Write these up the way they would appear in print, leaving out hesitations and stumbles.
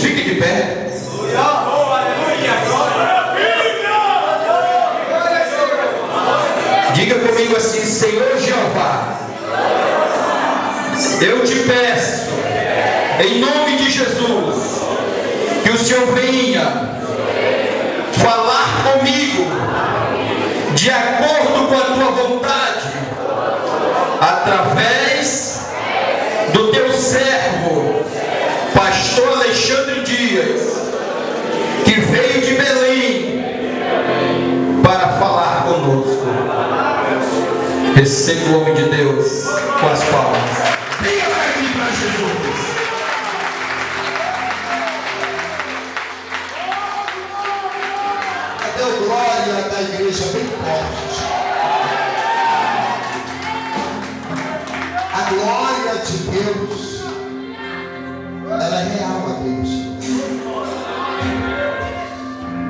Fique de pé. Diga comigo assim: Senhor Jeová, eu te peço, em nome de Jesus, que o Senhor venha falar comigo de acordo com a tua vontade, através do teu servo, pastor Alexandre Dias, que veio de Belém para falar conosco. Receba o homem de Deus com as palmas. Venha aqui para Jesus. Deu glória da igreja bem forte. A glória de Deus, ela é real a Deus.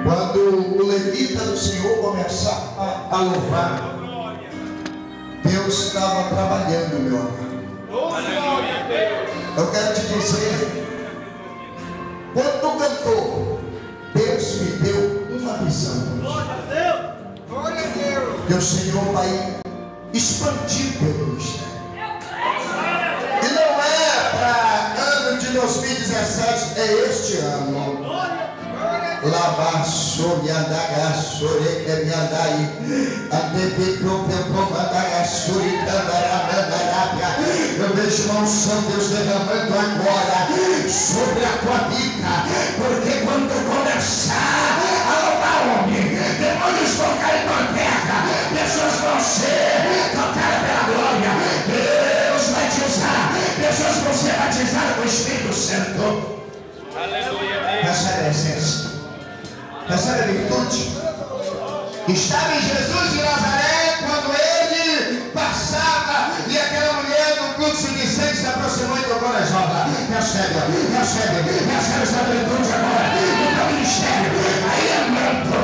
Quando o levita do Senhor começar a louvar, Deus estava trabalhando, meu amor. Eu quero te dizer, quando cantou, Deus me deu uma visão. Glória a Deus. Que o Senhor vai expandir teu ministério. E não é para ano de 2017, é este ano. Lavaçou me andaga, sore que me andai, antepicou meu comandaga, suri candarabia. Eu vejo uma unção, Deus derramando agora sobre a tua vida, porque quando começar a louvar homem, demônios vão cair na terra, pessoas vão ser tocadas pela glória. Deus vai te usar, pessoas vão ser batizadas com o Espírito Santo. Aleluia. Recebe a essência. Recebe a virtude. Estava em Jesus de Nazaré quando ele passava e aquela mulher no fluxo de sangue se aproximou e tocou na jorra. Recebe essa virtude agora no teu ministério. Aí amando,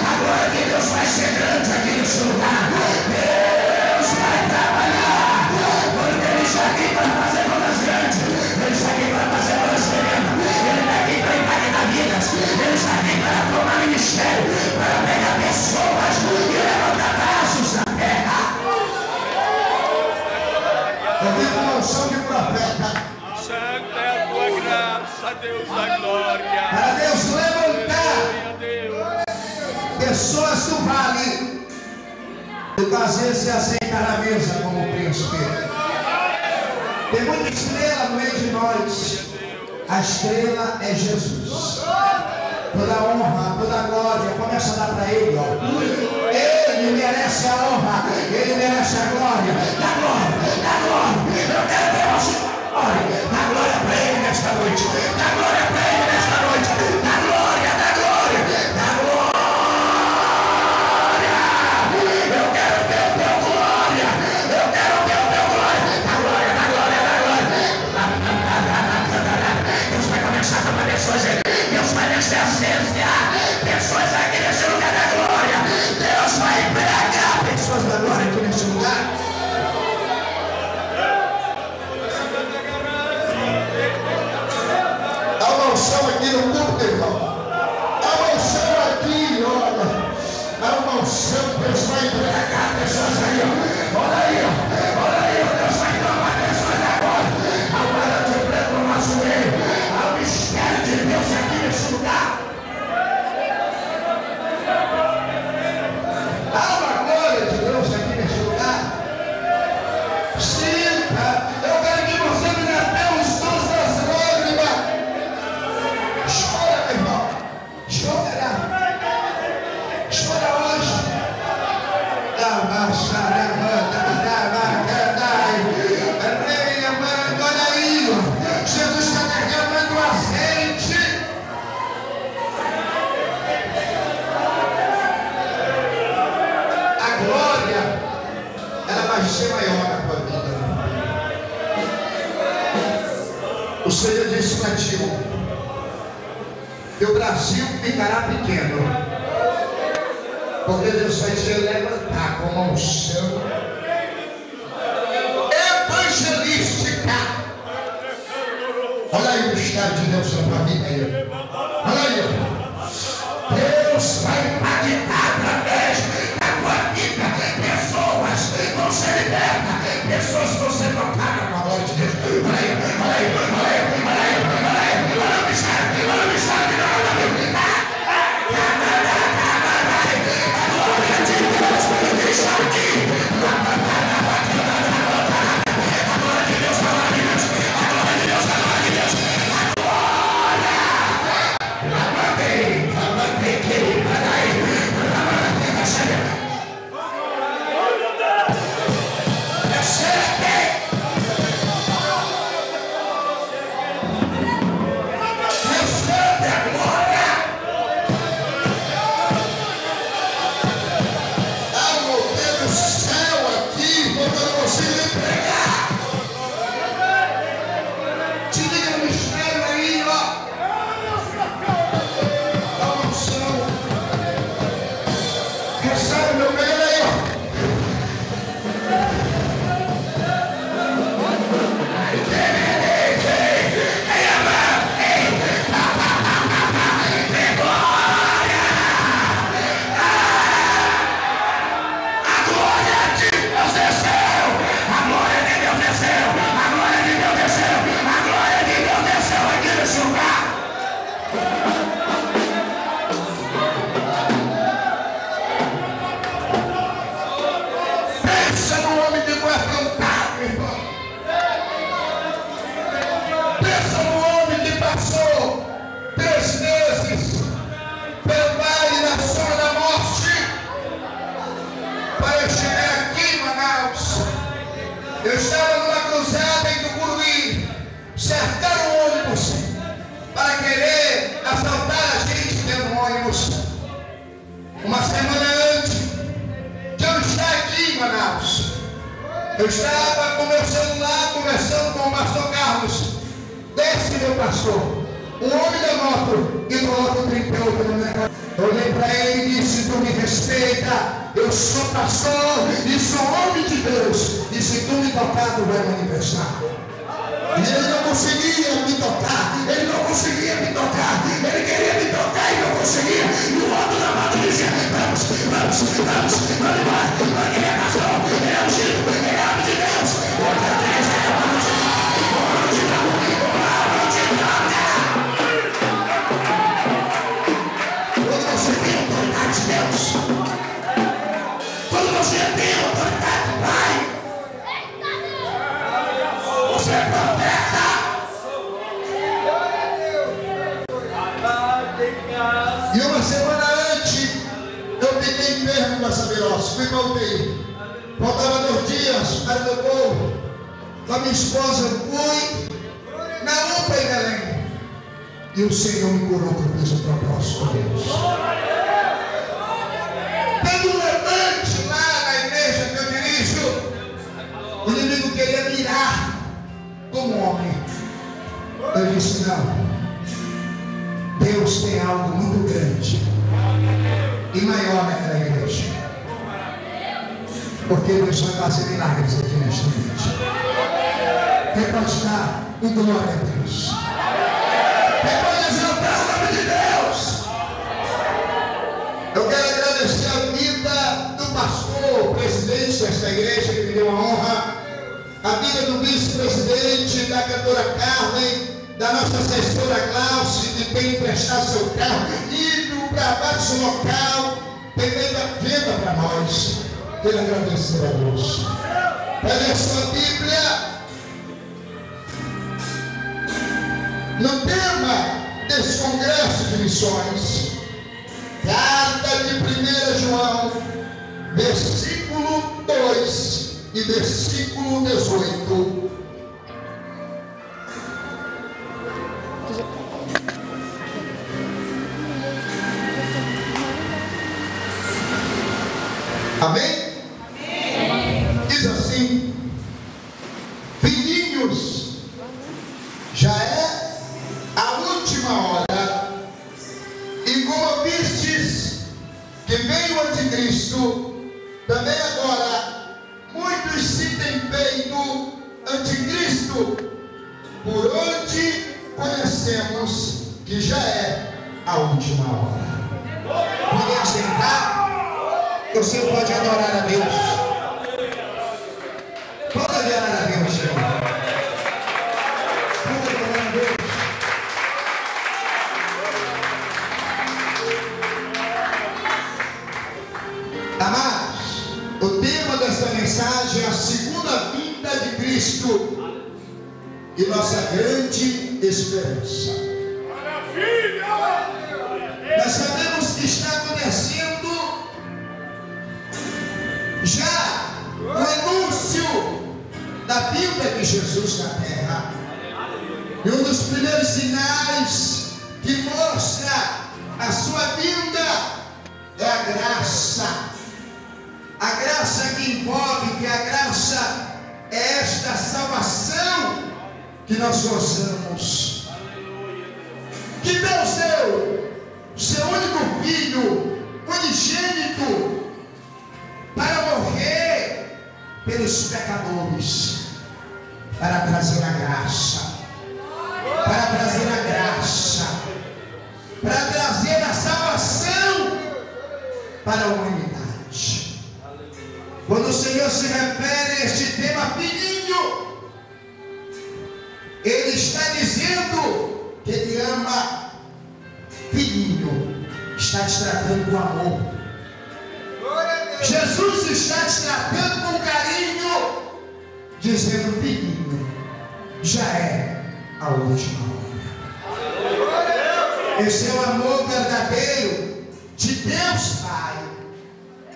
a glória de Deus vai ser grande aqui nesse lugar. Deus vai trabalhar, porque Ele está aqui para fazer coisas grandes. Ele está aqui para fazer coisas tremendas. Ele está aqui para impactar vidas. Ele está aqui para tomar ministério, para pegar pessoas e levantar braços na terra. Eu vivo uma unção de profeta. Santa é a tua graça, Deus da glória. Para Deus levantar Glória a Deus. pessoas do vale. E fazer se aceitar a mesa como príncipe. Tem muita estrela no meio de nós. A estrela é Jesus. Toda honra, toda glória, começa a dar para Ele, ó. Ele merece a honra, Ele merece a glória. Dá glória, dá glória. Eu quero ver você glória. Dá glória para Ele nesta noite. Dá glória para Ele nesta noite. Dá glória, dá glória, dá glória. Eu quero ver o teu glória. Eu quero ver o teu glória. Dá glória, dá glória, dá glória. Deus vai começar a tomar pessoas aí. Deus vai descer a ciência. Pessoas aqui nesse lugar da glória. Deus vai empregar pessoas da glória aqui nesse lugar. Há uma unção aqui no culto, irmão. Há uma unção aqui, olha. Há uma unção que Deus vai empregar pessoas aí, ó. Olha aí, ó. Olha aí, ó. Deus vai tomar pessoas agora. A glória de preto no nosso meio. Há o mistério de Deus aqui nesse lugar. Há uma glória de Deus aqui nesse lugar. Sinta, eu quero que você me dê até os tons das lágrimas. Chora, meu irmão. Chora. Chora hoje. Olha aí, Jesus está derramando azeite. A glória, ela vai ser maior na tua vida. O Senhor disse para ti que o Brasil ficará pequeno, porque Deus vai te levantar com uma unção evangelística Olha aí o mistério de Deus na tua vida aí. Olha aí. Deus vai impactar através da tua vida. Pessoas vão ser libertas. Pessoas vão ser tocadas na glória de Deus. Olha aí, olha aí, olha aí, olha aí, olha aí. Olha o mistério, olha o mistério de Deus. A glória de Deus está aqui. A glória de Deus está aqui. A glória de Deus está aqui. Eu estava numa cruzada em Tucuruí, cercaram o ônibus para querer assaltar a gente dentro do ônibus. Uma semana antes de eu estar aqui em Manaus, eu estava com meu celular conversando com o pastor Carlos. Desce, meu pastor, o homem da moto, e coloca o 38 no meu carro. Eu olhei para ele e disse: tu me respeita, eu sou pastor e sou homem de Deus, e se tu me tocar, tu vai manifestar. E ele não conseguia me tocar, ele não conseguia me tocar, ele queria me tocar e não conseguia. E o outro da moto dizia: vamos, vamos, vamos, vamos embora, porque ele é pastor, ele é ungido, ele é homem de Deus. Quando você tem autoridade de Deus, quando você tem autoridade do Pai, você é profeta. E uma semana antes, eu fiquei enfermo com essa virose, fui para UTI. Faltava 2 dias para o meu povo. Com a minha esposa, fui na UPA em Belém. E o Senhor me curou, que eu fiz o propósito de Deus. Tendo um levante lá na igreja que eu dirijo, o inimigo queria mirar como homem. Eu disse: não. Deus tem algo muito grande e maior naquela igreja. Porque Deus vai fazer milagres aqui nesta noite. Quem pode estar em glória a Deus? Quem pode exaltar o nome de Deus? Eu quero agradecer a vida do pastor, presidente desta igreja, que me deu a honra, a vida do vice-presidente, da cantora Carmen, da nossa assessora Glaucia, de ter emprestado seu carro, indo para baixo local, tem feito a vida para nós. Quero agradecer a Deus. Pegue a sua Bíblia. No tema desse congresso de missões, carta de 1 João, versículo 2 e versículo 18. Amém? Amém? Diz assim: filhinhos, já é a última hora, e como vistes que veio o anticristo, também agora muitos se têm feito anticristo, por onde conhecemos que já é a última hora. Pode aceitar? Você pode adorar a Deus. Pode adorar a Deus, Senhor. Pode adorar a Deus. Amados, o tema desta mensagem é a segunda vinda de Cristo e nossa grande esperança. Nós sabemos que está acontecendo já o anúncio da vinda de Jesus na terra. E um dos primeiros sinais que mostra a sua vinda é a graça. A graça que envolve, que a graça é esta salvação que nós gozamos. Que Deus deu o seu único filho, unigênito, para morrer pelos pecadores, para trazer a graça, para trazer a graça, para trazer a salvação para a humanidade. Quando o Senhor se refere a este tema filhinho, Ele está dizendo que Ele ama. Filhinho, está te tratando com amor. Jesus está te tratando com carinho, dizendo: filhinho, já é a última hora. Esse é o amor verdadeiro de Deus Pai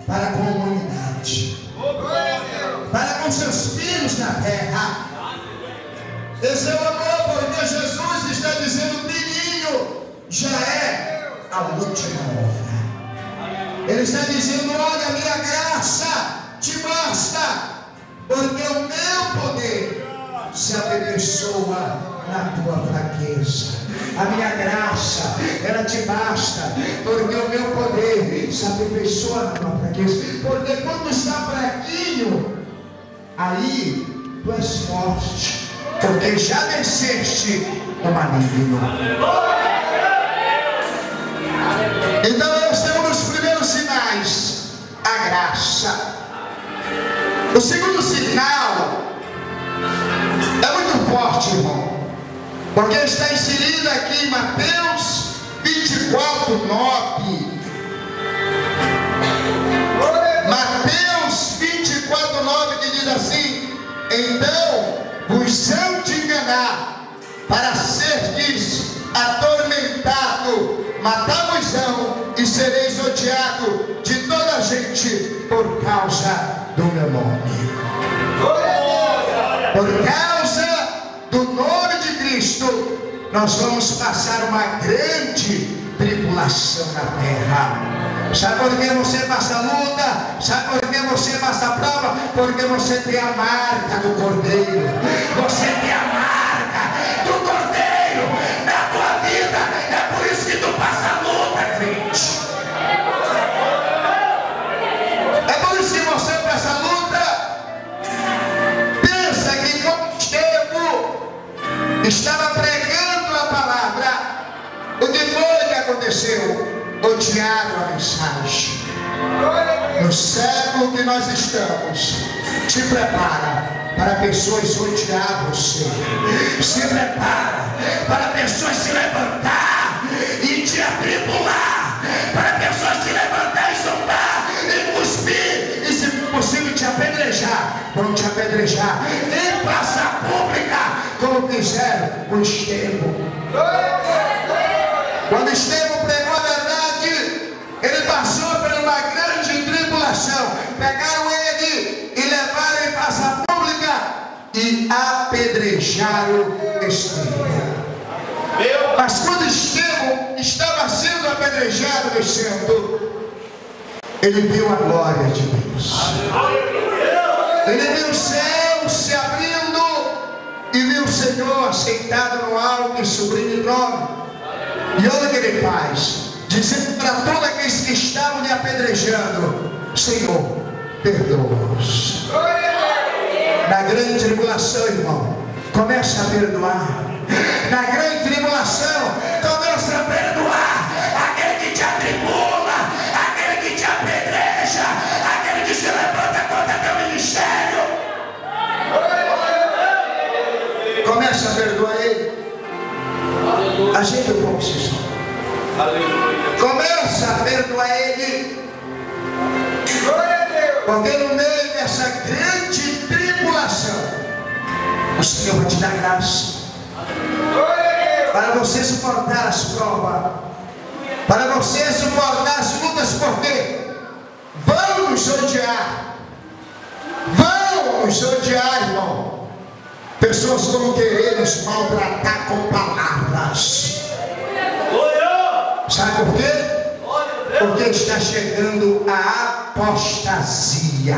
para com a humanidade, para com seus filhos na terra. Esse é o amor, porque Jesus está dizendo: filhinho, já é a última hora. Ele está dizendo: olha, a minha graça te basta, porque o meu poder se aperfeiçoa na tua fraqueza. A minha graça, ela te basta, porque o meu poder se aperfeiçoa na tua fraqueza. Porque quando está fraquinho, aí tu és forte, porque já venceste o maligno. Então esse é um dos primeiros sinais, a graça. O segundo sinal é muito forte, irmão, porque está inserido aqui em Mateus 24:9. Mateus 24:9, que diz assim: então vos hão de enganar, para serdes atormentado, matar-vos-ão e sereis odiado de toda a gente por causa do meu nome. Por causa do nome de Cristo, nós vamos passar uma grande tribulação na terra. Sabe por que você passa luta? Sabe por que você passa prova? Porque você tem a marca do Cordeiro. Você tem a marca do Cordeiro na tua vida. É por isso que tu passa luta, crente. É por isso que você passa luta. Pensa que quando Estevão estava pregando a palavra, o que foi que aconteceu? Odiaram a mensagem. No século que nós estamos, te prepara para pessoas odiar você. Se prepara para pessoas se levantar e te atribular, para pessoas se levantar e zombar e cuspir e, se possível, te apedrejar. Vão te apedrejar em praça pública, como fizeram com Estevão. Quando Estevão pregou a verdade, ele passou por uma grande tribulação. Pegaram ele e levaram em praça pública e apedrejaram Estevão. Mas quando Estevão estava sendo apedrejado, descendo, ele viu a glória de Deus. Ele viu o céu se abrindo e viu o Senhor aceitado no alto e sublime trono. E olha o que ele faz, dizendo para todos aqueles que estavam lhe apedrejando: Senhor, perdoa-os. Na grande tribulação, irmão, começa a perdoar. Na grande tribulação, começa a perdoar aquele que te atribula, aquele que te apedreja, aquele que se levanta contra teu ministério. Começa a perdoar ele. Ajeita um pouco, Cícero. Começa a perdoar ele. Porque no meio dessa grande tribulação, o Senhor vai te dar graça para você suportar as provas, para você suportar as lutas, porque vão nos odiar, irmão. Pessoas vão querer nos maltratar com palavras. Sabe por quê? Porque está chegando a apostasia.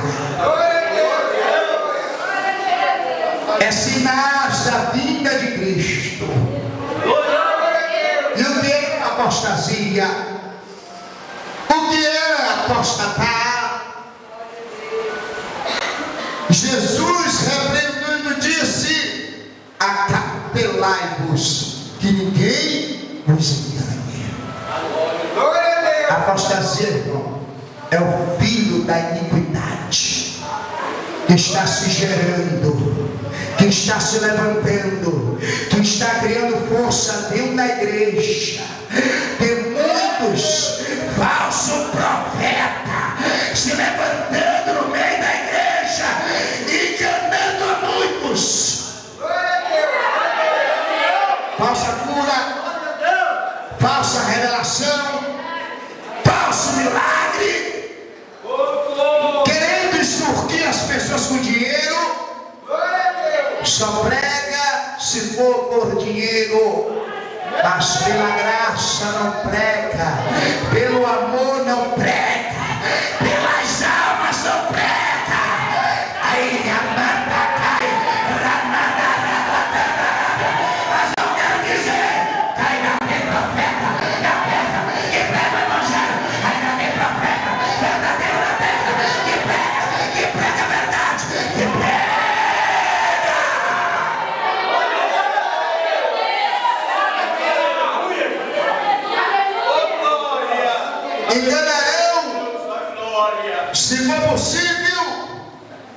É sinais da vinda de Cristo. E o que é apostasia? O que é apostatar? Jesus repreendendo disse: acautelai-vos que ninguém vos engane. Apostasia, irmão, é o filho da iniquidade que está se gerando, que está se levantando, que está criando força dentro da igreja. Tem muitos falsos profetas se levantando no meio da igreja, enganando a muitos. Falsa cura, falsa revelação, falso milagre, querendo extorquir as pessoas com dinheiro. Só prega se for por dinheiro, mas pela graça não prega, pelo amor não prega, pelas almas não prega. Aí amanda cai, mas não quero dizer, cai na tem profeta na terra que prega o evangelho, ainda tem profeta verdadeiro na terra que prega a verdade, que prega. Enganarão, se for possível,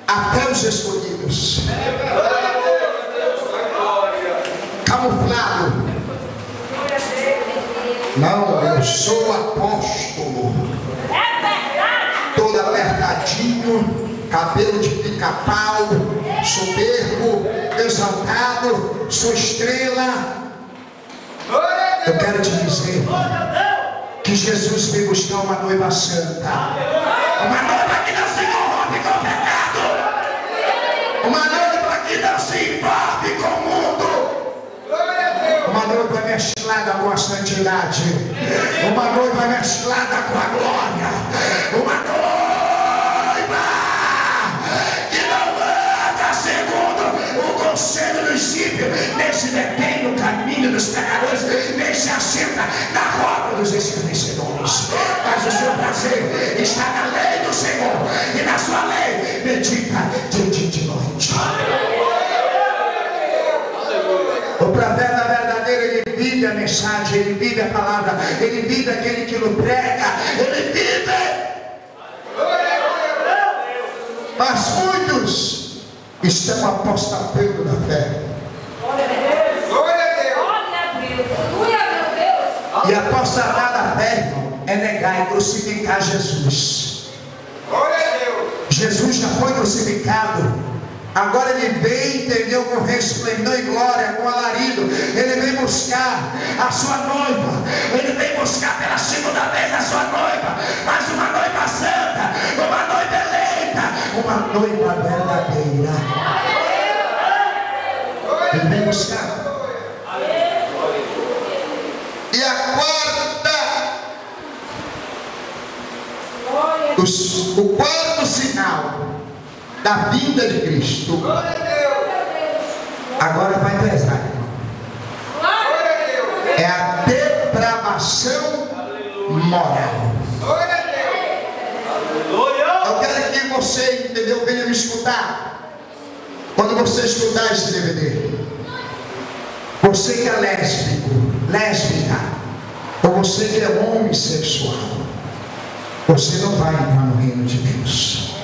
até os escolhidos. Camuflado. Não, eu sou apóstolo. Todo apertadinho, cabelo de pica-pau, soberbo, exaltado, sou estrela. Eu quero te dizer que Jesus veio buscar uma noiva santa, uma noiva que não se corrompe com o pecado, uma noiva que não se envolve com o mundo, uma noiva mesclada com a santidade, uma noiva mesclada com a glória, uma noiva que não anda segundo o conselho dos ímpios, nem se detém no caminho dos pecadores, nem se assenta na roda dos escarnecedores, mas o seu prazer está na lei do Senhor, e na sua lei medita de dia e de noite. O profeta verdadeiro, ele vive a mensagem, ele vive a palavra, ele vive aquele que o prega, ele vive. Mas muitos estão apostatando da fé. E apostatar da fé, irmão, é negar e crucificar Jesus. Jesus já foi crucificado. Agora ele vem, entendeu, com resplendor e glória, com alarido. Ele vem buscar a sua noiva. Ele vem buscar pela segunda vez a sua noiva. Mas uma noiva santa, uma noiva eleita, uma noiva verdadeira. Ele vem buscar. E a quarta, o quarto sinal da vinda de Cristo. Agora vai pesar, irmão. É a depravação moral. Eu quero que você, entendeu, venha me escutar. Quando você escutar esse DVD, Você que é lésbico, lésbica, ou você que é homossexual, você não vai entrar no reino de Deus.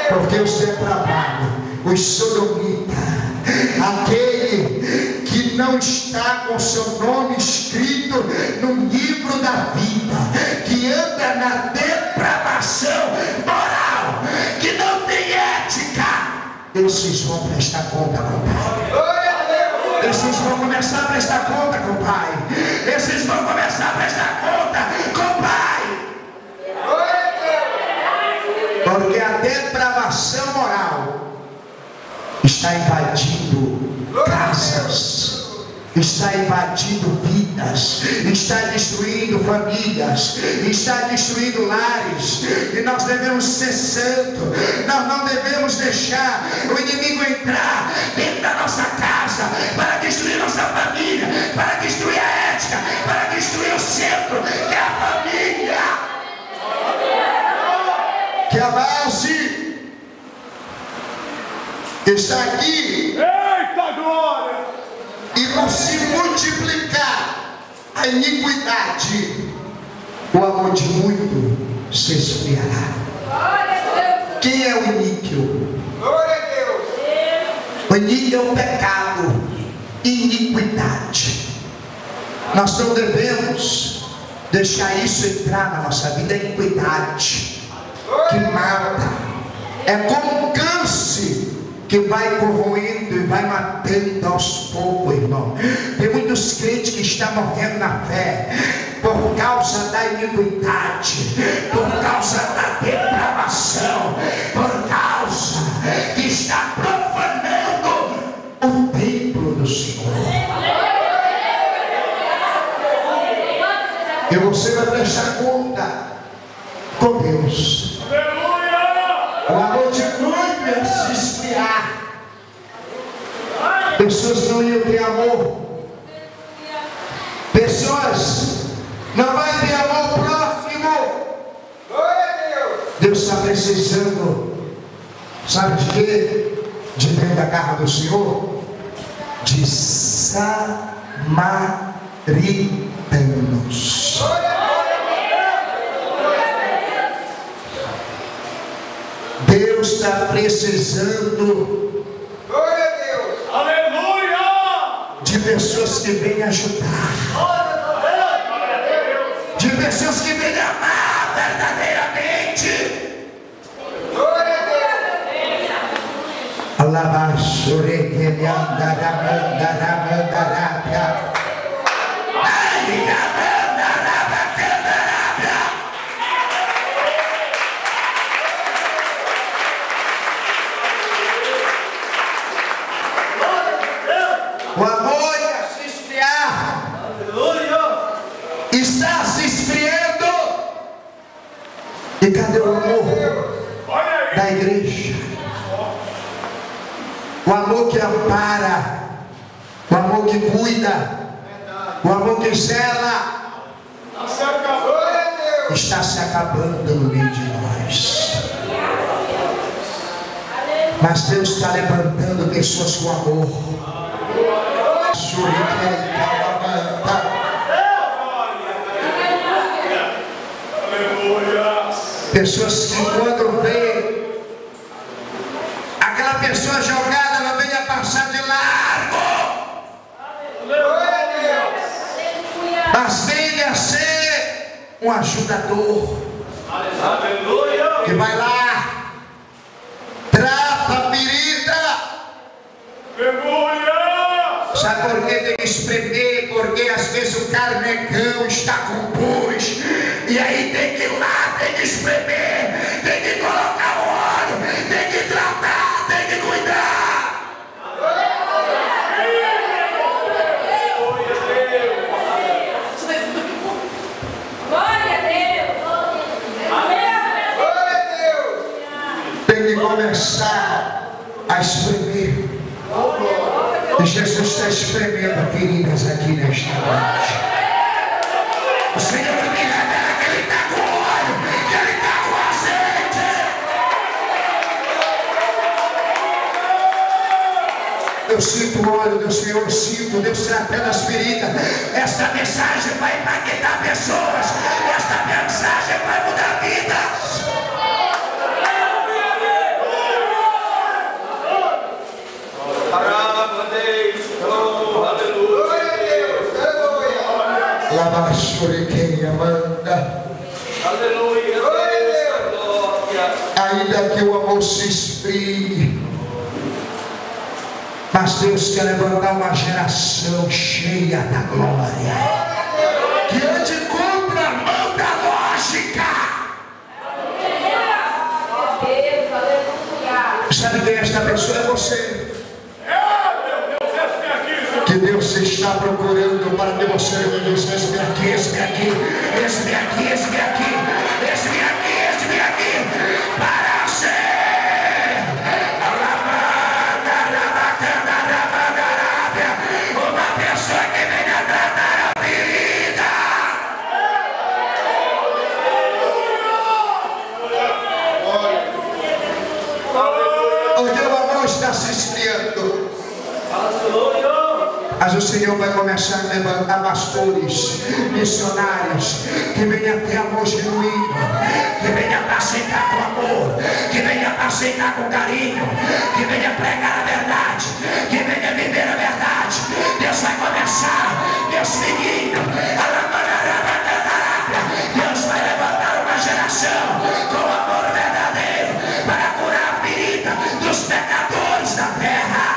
Porque os depravados, os sodomitas, aquele que não está com seu nome escrito no livro da vida, que anda na depravação moral, que não tem ética, esses vão prestar conta com o Pai. Esses vão começar a prestar conta com o Pai. Esses vão começar a prestar conta com o Pai. Porque a depravação moral está invadindo casas, está invadindo vidas, está destruindo famílias, está destruindo lares. E nós devemos ser santos. Nós não devemos deixar o inimigo entrar dentro da nossa casa para destruir nossa família, para destruir a ética, para destruir o centro, que é a família. Que a base está aqui. Eita glória! E por se multiplicar a iniquidade, o amor de muito se esfriará. Quem é o iníquo? O iníquo é o pecado, iniquidade. Nós não devemos deixar isso entrar na nossa vida. A iniquidade que mata, é como um câncer que vai corroendo e vai matando aos poucos, irmão. Tem muitos crentes que estão morrendo na fé por causa da iniquidade, por causa da depravação, por causa que está profanando o templo do Senhor. E você vai prestar conta com Deus. O amor de muito ia se esfriar. Pessoas não iam ter amor. Pessoas não vão ter amor próximo. Deus está precisando, sabe de quê? De dentro da garra do Senhor? De samaritanos. Deus está precisando, de pessoas que venham ajudar, de pessoas que venham amar verdadeiramente. O amor ia se esfriar. Está se esfriando. E cadê o amor da igreja? O amor que ampara, o amor que cuida, o amor que zela, está se acabando no meio de nós. Mas Deus está levantando pessoas com amor. Pessoas que quando vê aquela pessoa jogada, não venha passar de largo, mas venha ser um ajudador que vai lá, trata a ferida. Sabe por que tem que espremer? Porque às vezes o carnecão está com pus, e aí tem que ir lá, tem que espremer, tem que colocar o óleo, tem que tratar, tem que cuidar. Glória a Deus! Tem que começar a espremer. E Jesus está espremendo feridas aqui nesta noite. O Senhor me revela que Ele está com óleo, que Ele está com azeite. Eu sinto o óleo do Senhor, eu sinto, Deus tratando as feridas. Esta mensagem vai impactar pessoas. Esta mensagem vai mudar vidas. Lava choriqueia, manda. Aleluia. Ainda que o amor se esfrie, mas Deus quer levantar uma geração cheia da glória, que ande contra a mão da lógica. Sabe quem esta pessoa é você? Que Deus está procurando para que você diga: esse-me aqui, esse-me aqui, esse-me aqui, esse-me aqui, esse-me aqui, esse-me aqui, para ser uma pessoa que venha tratar a ferida. Onde o amor está se esfriando, mas o Senhor vai começar a levantar pastores, missionários, que venham ter amor genuíno, que venham apacentar com amor, que venham apacentar com carinho, que venham pregar a verdade, que venham viver a verdade. Deus vai começar, meus filhinhos, Deus vai levantar uma geração com amor verdadeiro para curar a ferida dos pecadores da terra.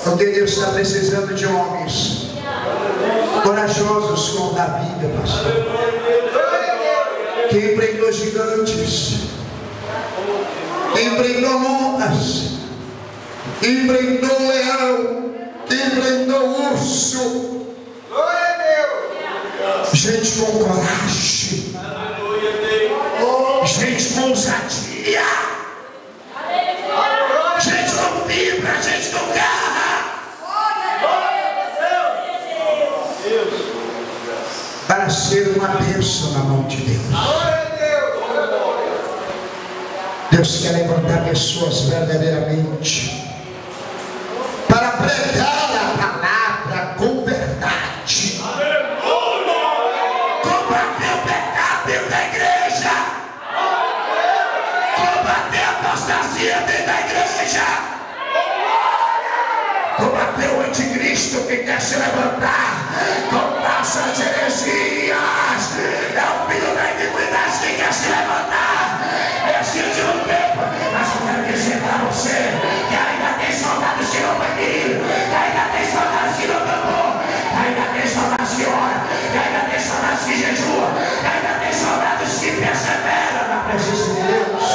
Porque Deus está precisando de homens corajosos como Davi, pastor, que empreendeu gigantes, que empreendeu ondas, que empreendeu leão, que empreendeu urso. Gente com coragem, gente com ousadia, gente com fibra, gente com garra. Para ser uma bênção na mão de Deus. Deus quer levantar pessoas verdadeiramente para pregar a palavra com verdade, combater o pecado dentro da igreja, combater a apostasia dentro da igreja, combater o anticristo que quer se levantar com falsas heresias. É o filho da iniquidade que quer se levantar nesse último tempo. Mas eu quero dizer para você que ainda tem soldados que não vai vir, que ainda tem soldados que não tomou, que ainda tem soldados que oram, que ainda tem soldados que jejuam, que ainda tem soldados que perseveram na presença de Deus.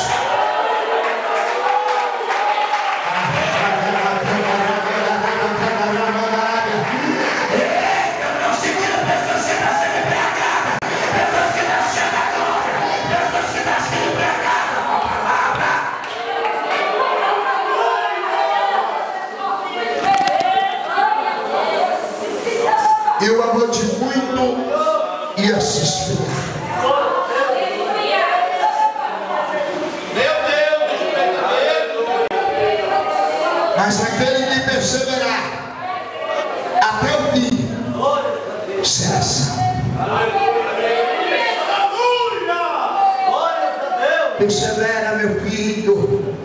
E o amor de muito ia se esfriar. Mas aquele que perseverar até o fim será salvo. Persevera, meu filho.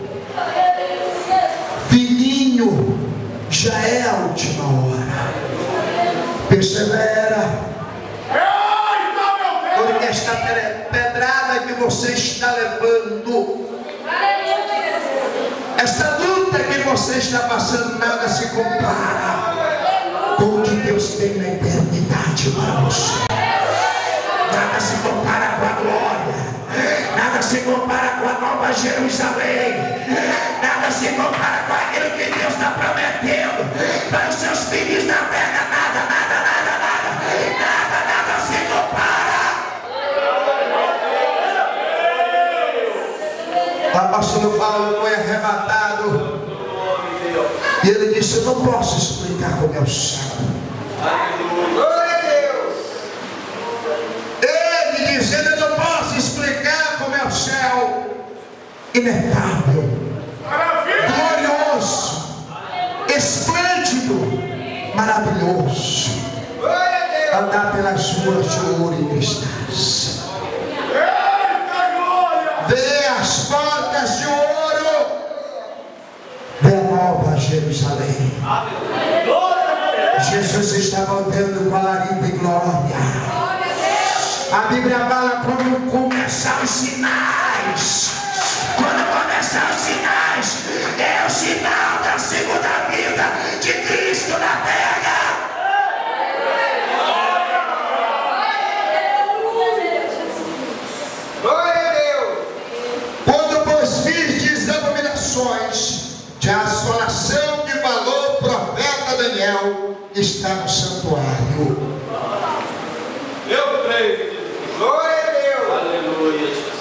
Filhinho, já é a última hora. Persevera, porque esta pedrada que você está levando, esta luta que você está passando, nada se compara com o que Deus tem na eternidade para você. Nada se compara com a glória, nada se compara com a nova Jerusalém, nada se compara com aquilo que Deus está prometendo para os seus filhos na terra. Nada, nada, nada, nada, nada, nada se compara. O apóstolo Paulo foi arrebatado e ele disse: eu não posso explicar como é o céu. Ele dizendo: eu não posso explicar como é o céu. inefável, glorioso, esplêndido, maravilhoso, andar pelas ruas de ouro e cristais, ver as portas de ouro, ver a nova Jerusalém. Jesus está voltando com alarido e glória. A Bíblia fala quando começar os sinais. Quando começar os sinais, é o sinal da segunda vinda de Cristo na terra. Glória a Deus. Quando vos vistes abominações de assolação que falou o profeta Daniel, está no santuário. Eu creio. Glória a Deus. Aleluia, Jesus.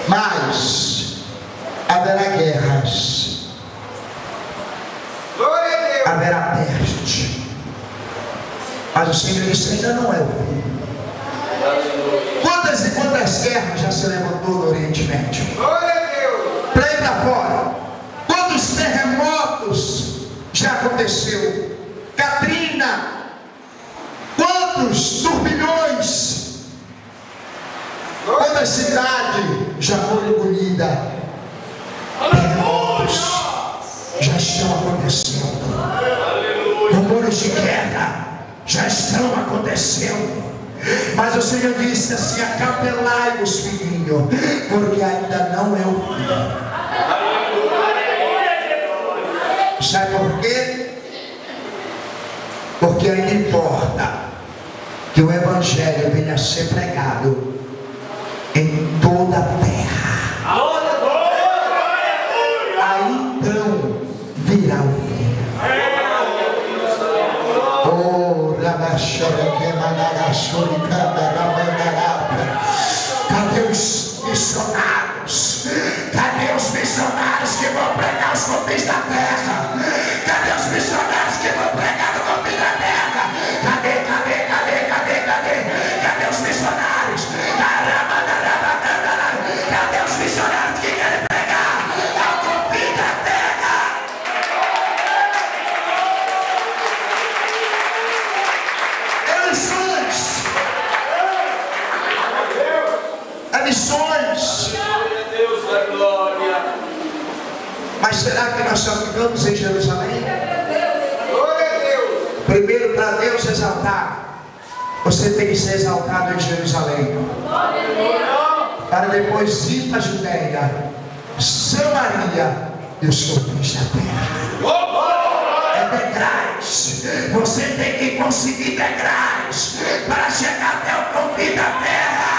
Mas haverá guerras, Glória a Deus. haverá peste. Mas o Senhor disse: ainda não é o fim. Quantas e quantas guerras já se levantou no Oriente Médio? Glória a Deus. Para ir para fora. Quantos terremotos já aconteceu? Katrina. Quantos turbilhões? Quanta cidade já foi engolida? Terremotos já estão acontecendo. Rumores de guerra já estão acontecendo. Mas o Senhor disse assim: acautelai-vos, filhinho, porque ainda não é o fim. Sabe por quê? Porque ainda importa que o Evangelho venha a ser pregado em toda a terra. Aí então virá o fim. Oh, cadê os missionários? Cadê os missionários que vão pregar os confins da terra? Cadê os missionários que vão pregar no confins da terra? Cadê? Cadê os missionários? Cadê os missionários que querem pregar ao confim da terra? É missões. Deus da glória. Mas será que nós só ficamos em Jerusalém? Glória a Deus. Primeiro, para Deus exaltar, você tem que ser exaltado em Jerusalém, para depois ir para a Judéia, Samaria e os confins da terra. É degraus. Você tem que conseguir degraus para chegar até o confim da terra.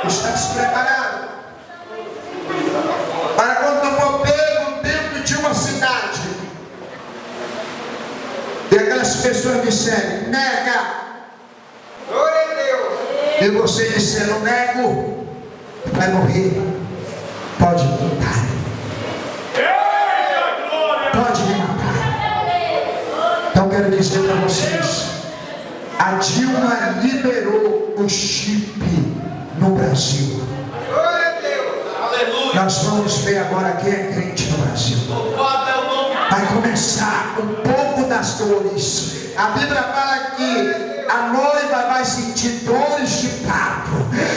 Está se preparado para quando for pego dentro de uma cidade e aquelas pessoas disserem: nega. Glória a Deus. E você disser: não nego, vai morrer. Pode me matar. Pode me matar. Então quero dizer para vocês: a Dilma liberou o chip no Brasil. Glória a Deus. Aleluia. Nós vamos ver agora quem é crente no Brasil. Louvado é o nome. Vai começar um pouco das dores. A Bíblia fala que a noiva vai sentir dores de parto.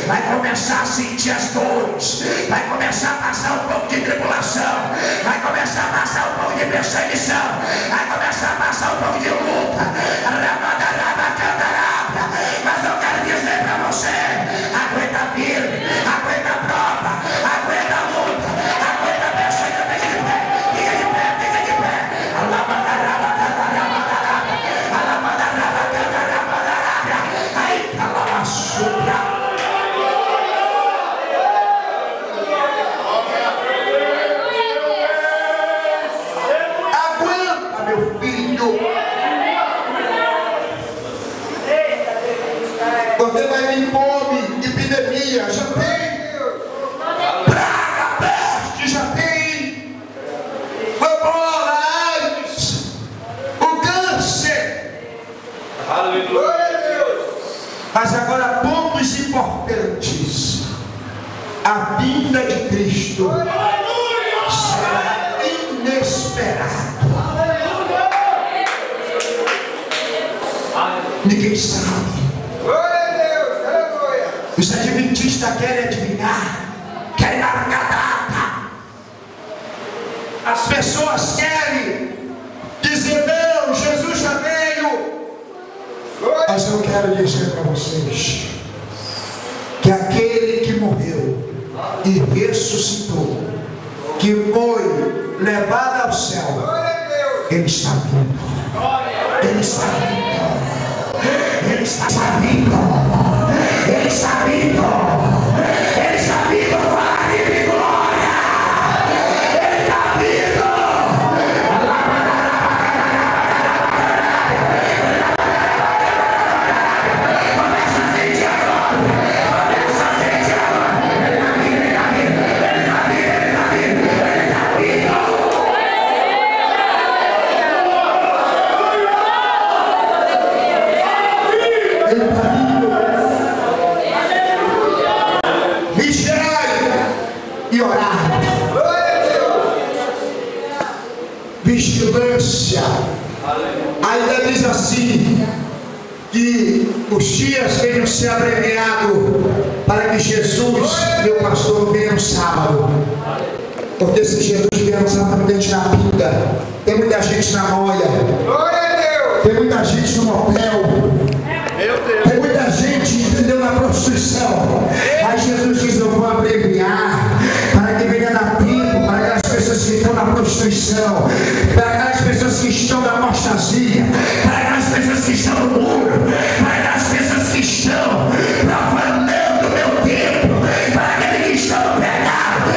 Vai começar a sentir as dores. Vai começar a passar um pouco de tribulação. Vai começar a passar um pouco de perseguição. Vai começar a passar um pouco de luta. Mas eu quero dizer para você: aguenta firme, aguenta a prova, aguenta a luta, aguenta a perseguição. Fica de pé, fica de pé. Aí, aguenta, meu filho. Você vai vir fome, epidemia, já tem. Praga, peste, já tem. Ebola, AIDS, o câncer. Aleluia. Glória a Deus. Mas agora pontos importantes. A vinda de Cristo será inesperado. Ninguém sabe. Os adventistas querem adivinhar, querem marcar data. As pessoas querem dizer: não, Jesus já veio. Mas eu quero dizer para vocês que aquele que morreu e ressuscitou, que foi levado ao céu, ele está vindo. Ele está vindo. Ele está vindo. Ele está vindo. Ele está vindo para a minha glória. Ele está vindo. Começa a sentir agora. Começa a sentir agora. Ele está vindo. Ele está vindo. Ele está vindo. Ele está vindo. Ele está vindo. Ele está vindo. E orar. Vigilância. Ainda diz assim: que os dias venham ser abreviados para que Jesus, meu pastor, venha no sábado. Porque se Jesus vier no sábado, muita gente na pinta, tem muita gente na noia, tem muita gente no motel, tem muita gente, entendeu, na prostituição. Aí Jesus diz: eu vou abreviar para que venha na pinta, para aquelas pessoas que estão na prostituição, para aquelas pessoas que estão na apostasia, para aquelas pessoas que estão no muro, para aquelas pessoas que estão profanando o meu tempo, para aquele que está no pecado.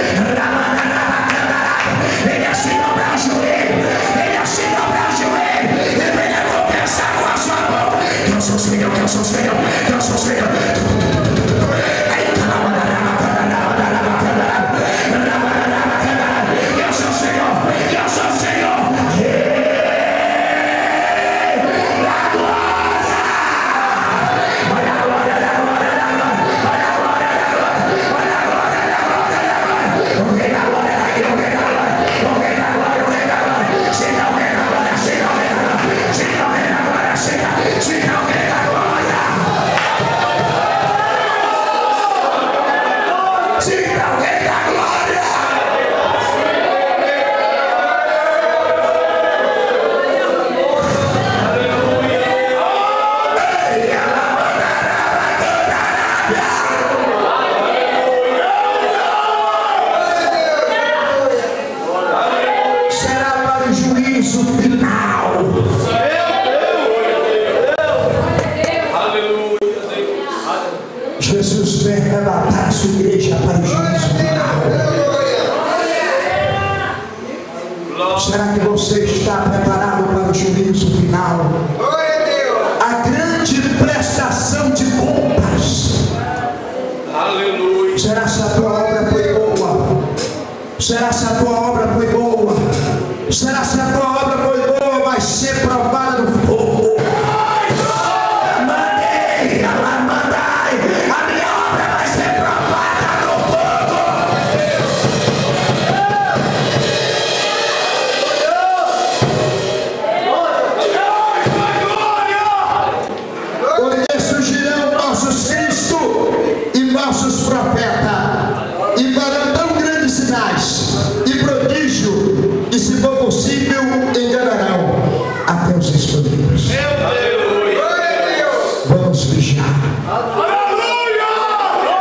Ele assim dobrar o joelho, ele assim dobrar o joelho, ele venha confessar com a sua mão: eu sou o Senhor, eu sou o Senhor, eu sou o Senhor. Jesus vem arrebatar a sua igreja para o juízo final. Será que você está preparado para o juízo final? A grande prestação de contas. Aleluia. Será se a tua obra foi boa? Será se a tua obra foi boa? Será se a tua obra foi boa? Vai ser provada no fogo.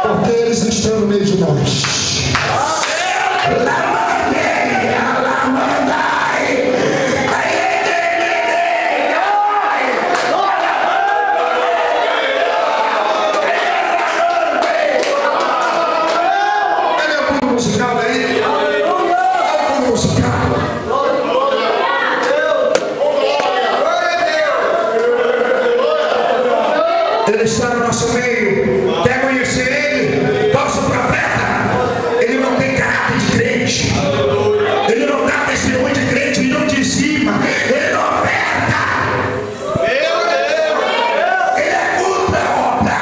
Porque eles estão no meio de nós. Cadê o fundo musical daí? Olha o fundo musical. Ele está no nosso meio. Quer conhecer ele? Falso profeta. Ele não tem caráter de crente. Ele não dá testemunho de crente. Ele não dizima. Ele não oferta. Ele é contra a obra.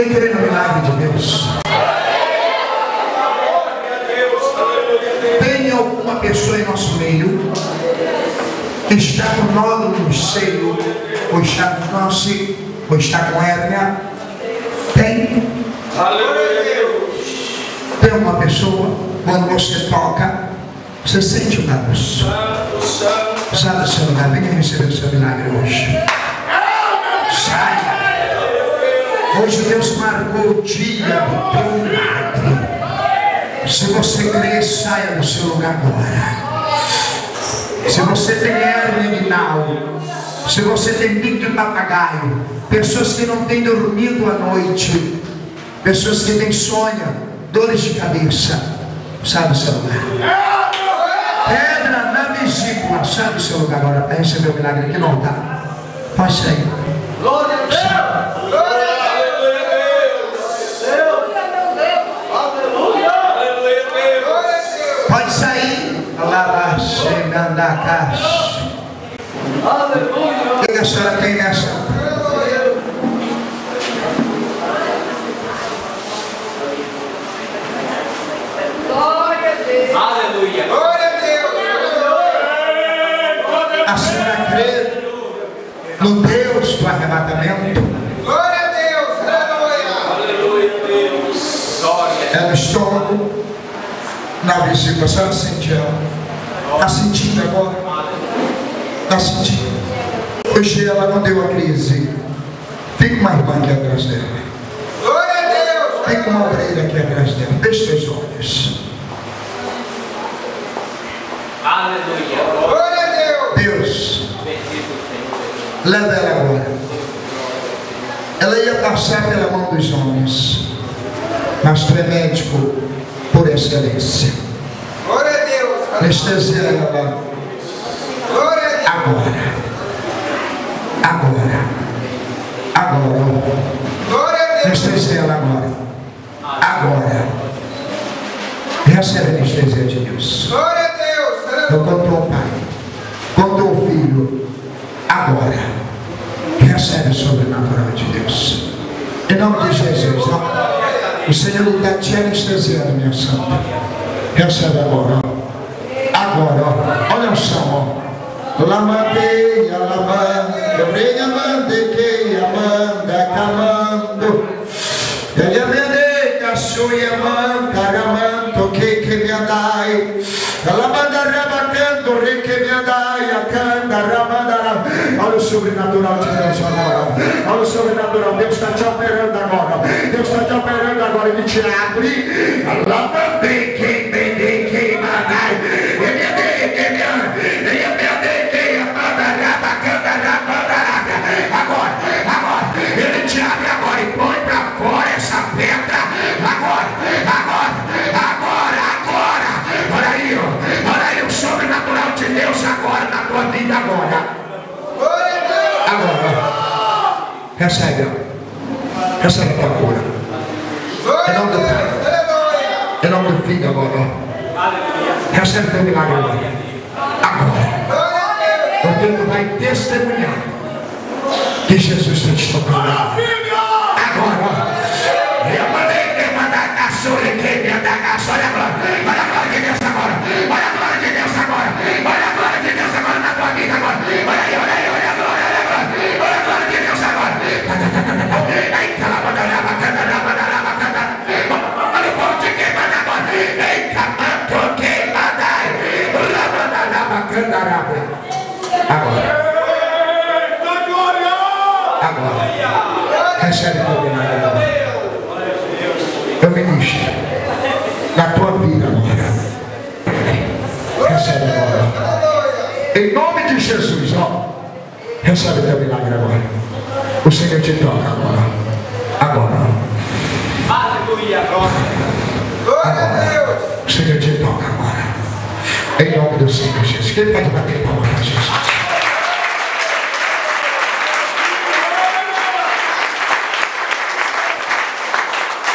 Quem crê no milagre de Deus? Tem alguma pessoa em nosso meio que está com nódulo no seio, ou está com câncer, ou está com hérnia? Tem? Tem uma pessoa, quando você toca, você sente o balanço. Sai do seu lugar, venha receber o seu milagre hoje. Saia. Hoje Deus marcou o dia do teu milagre. Se você crer, saia do seu lugar agora. Se você tem hérnia inguinal, se você tem bico de papagaio, pessoas que não têm dormido à noite, pessoas que têm insônia, dores de cabeça, sai do seu lugar. Pedra na vesícula, sai do seu lugar agora para receber o milagre aqui no altar. Pode sair. Glória a Deus! Glória a Deus! Pode sair. Lá chegando a caixa. O que a senhora tem nessa? Glória a Deus! Aleluia! Glória a Deus! A senhora crê no Deus do arrebatamento? Glória a Deus! Aleluia! Deus! É no estômago, na vesícula. A senhora sente ela? Está sentindo agora? Está sentindo? Hoje ela não deu a crise. Fica uma irmã aqui atrás dela. Glória a Deus! Fica uma orelha aqui atrás dela. Feche seus olhos. Aleluia! Glória a Deus! Deus, leva ela agora. Ela ia passar pela mão dos homens, mas tu é médico por excelência. Glória a Deus! Anestesia ela Glória a Deus! agora. Glória a Deus! Anestesia ela agora. Recebe a anestesia de Deus. Glória a Deus! Eu contra o Pai, contra o Filho, agora. Recebe o sobrenatural de Deus. Em nome de Jesus, não. O Senhor está te anestesiando, minha santa. Recebe agora. Olha o som, ó. Lamandeia, lamando, venha mandequeia, manda, camando. Ele amedeca, suia, manda, ramanto, que me andai. Lamanda, rabatando, que me andai, a canda, ramanda. Olha o sobrenatural de Deus agora. Olha o sobrenatural. Deus está te operando agora. Deus está te operando agora. Ele te abre. Lamandeque, medeque, mandai. Agora, ele te abre agora e põe para fora essa pedra. Agora. Olha aí o sobrenatural de Deus agora na tua vida agora. Recebe a tua cura. Em nome do Pai, em nome do Filho agora. Recebe teu milagre agora. Porque tu vai testemunhar que Jesus está te tocando agora. Eu mandei que mandar caçula, que me andar caçula. Olha a glória de Deus agora. Olha a glória de Deus agora. Olha a glória de Deus agora na tua vida agora. Olha aí, olha a glória, olha a glória de Deus agora. Aí, olha o povo te queimando agora. Ei, camato, queimada. Agora. Recebe teu milagre agora. Eu ministro na tua vida agora. Recebe agora. Em nome de Jesus, ó. Recebe teu milagre agora. O Senhor te toca agora. Aleluia. Glória a Deus. O Senhor te toca agora. Em nome do Senhor Jesus. Quem pode bater palma para Jesus?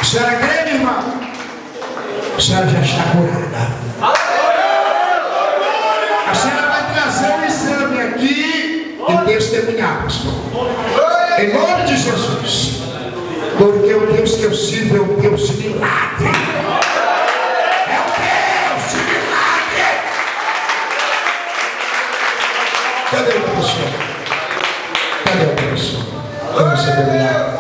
A senhora crê, minha irmã? A senhora já está curada. A senhora vai trazer um exame aqui e testemunhar, pastor. Em nome de Jesus. Porque o Deus que eu sirvo é o Deus de milagre. É o Deus de milagre. Cadê o professor? Cadê o professor? Vamos receber o milagre.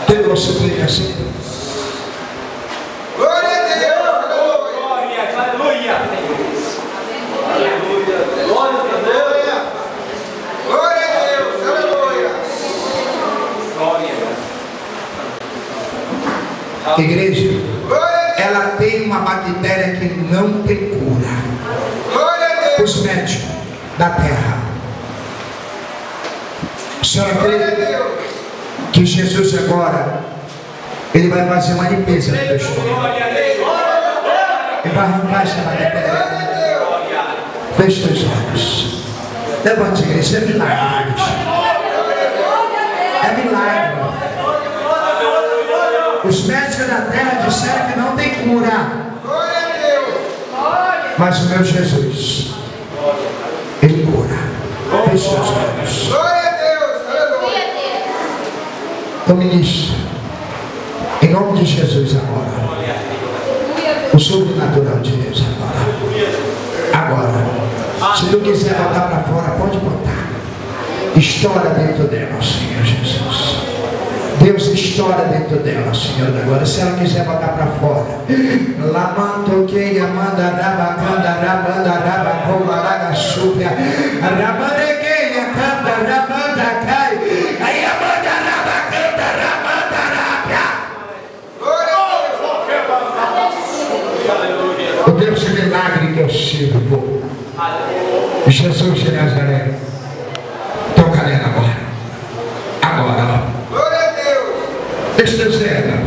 Tem você tem assim? Glória a Deus! Aleluia! Aleluia! Glória a Deus! Glória a Deus! Aleluia! Glória! Igreja, ela tem uma bactéria que não tem cura. Glória a Deus! Os médicos da terra. A senhora crê que Jesus agora ele vai fazer uma limpeza no teu estômago? Ele vai arrancar essa bactéria. Feche teus olhos. Levante, igreja. É milagre. É milagre. Os médicos da terra disseram que não tem cura. Mas o meu Jesus, ele cura. Feche teus olhos. Então, ministro, em nome de Jesus agora, o sobrenatural de Deus agora, se tu quiser botar para fora, pode botar. Estoura dentro dela, Senhor Jesus. Deus estoura dentro dela, Senhor, agora. Se ela quiser botar para fora, Lamanto que amanda rabacanda rabanda rabacomba raga supia rabanda que acanda rabanda cai aí amanda rabacanda rabanda rabia. O Deus de milagre que eu sirvo, Jesus de Nazaré, toca nela agora. Agora, esta zela,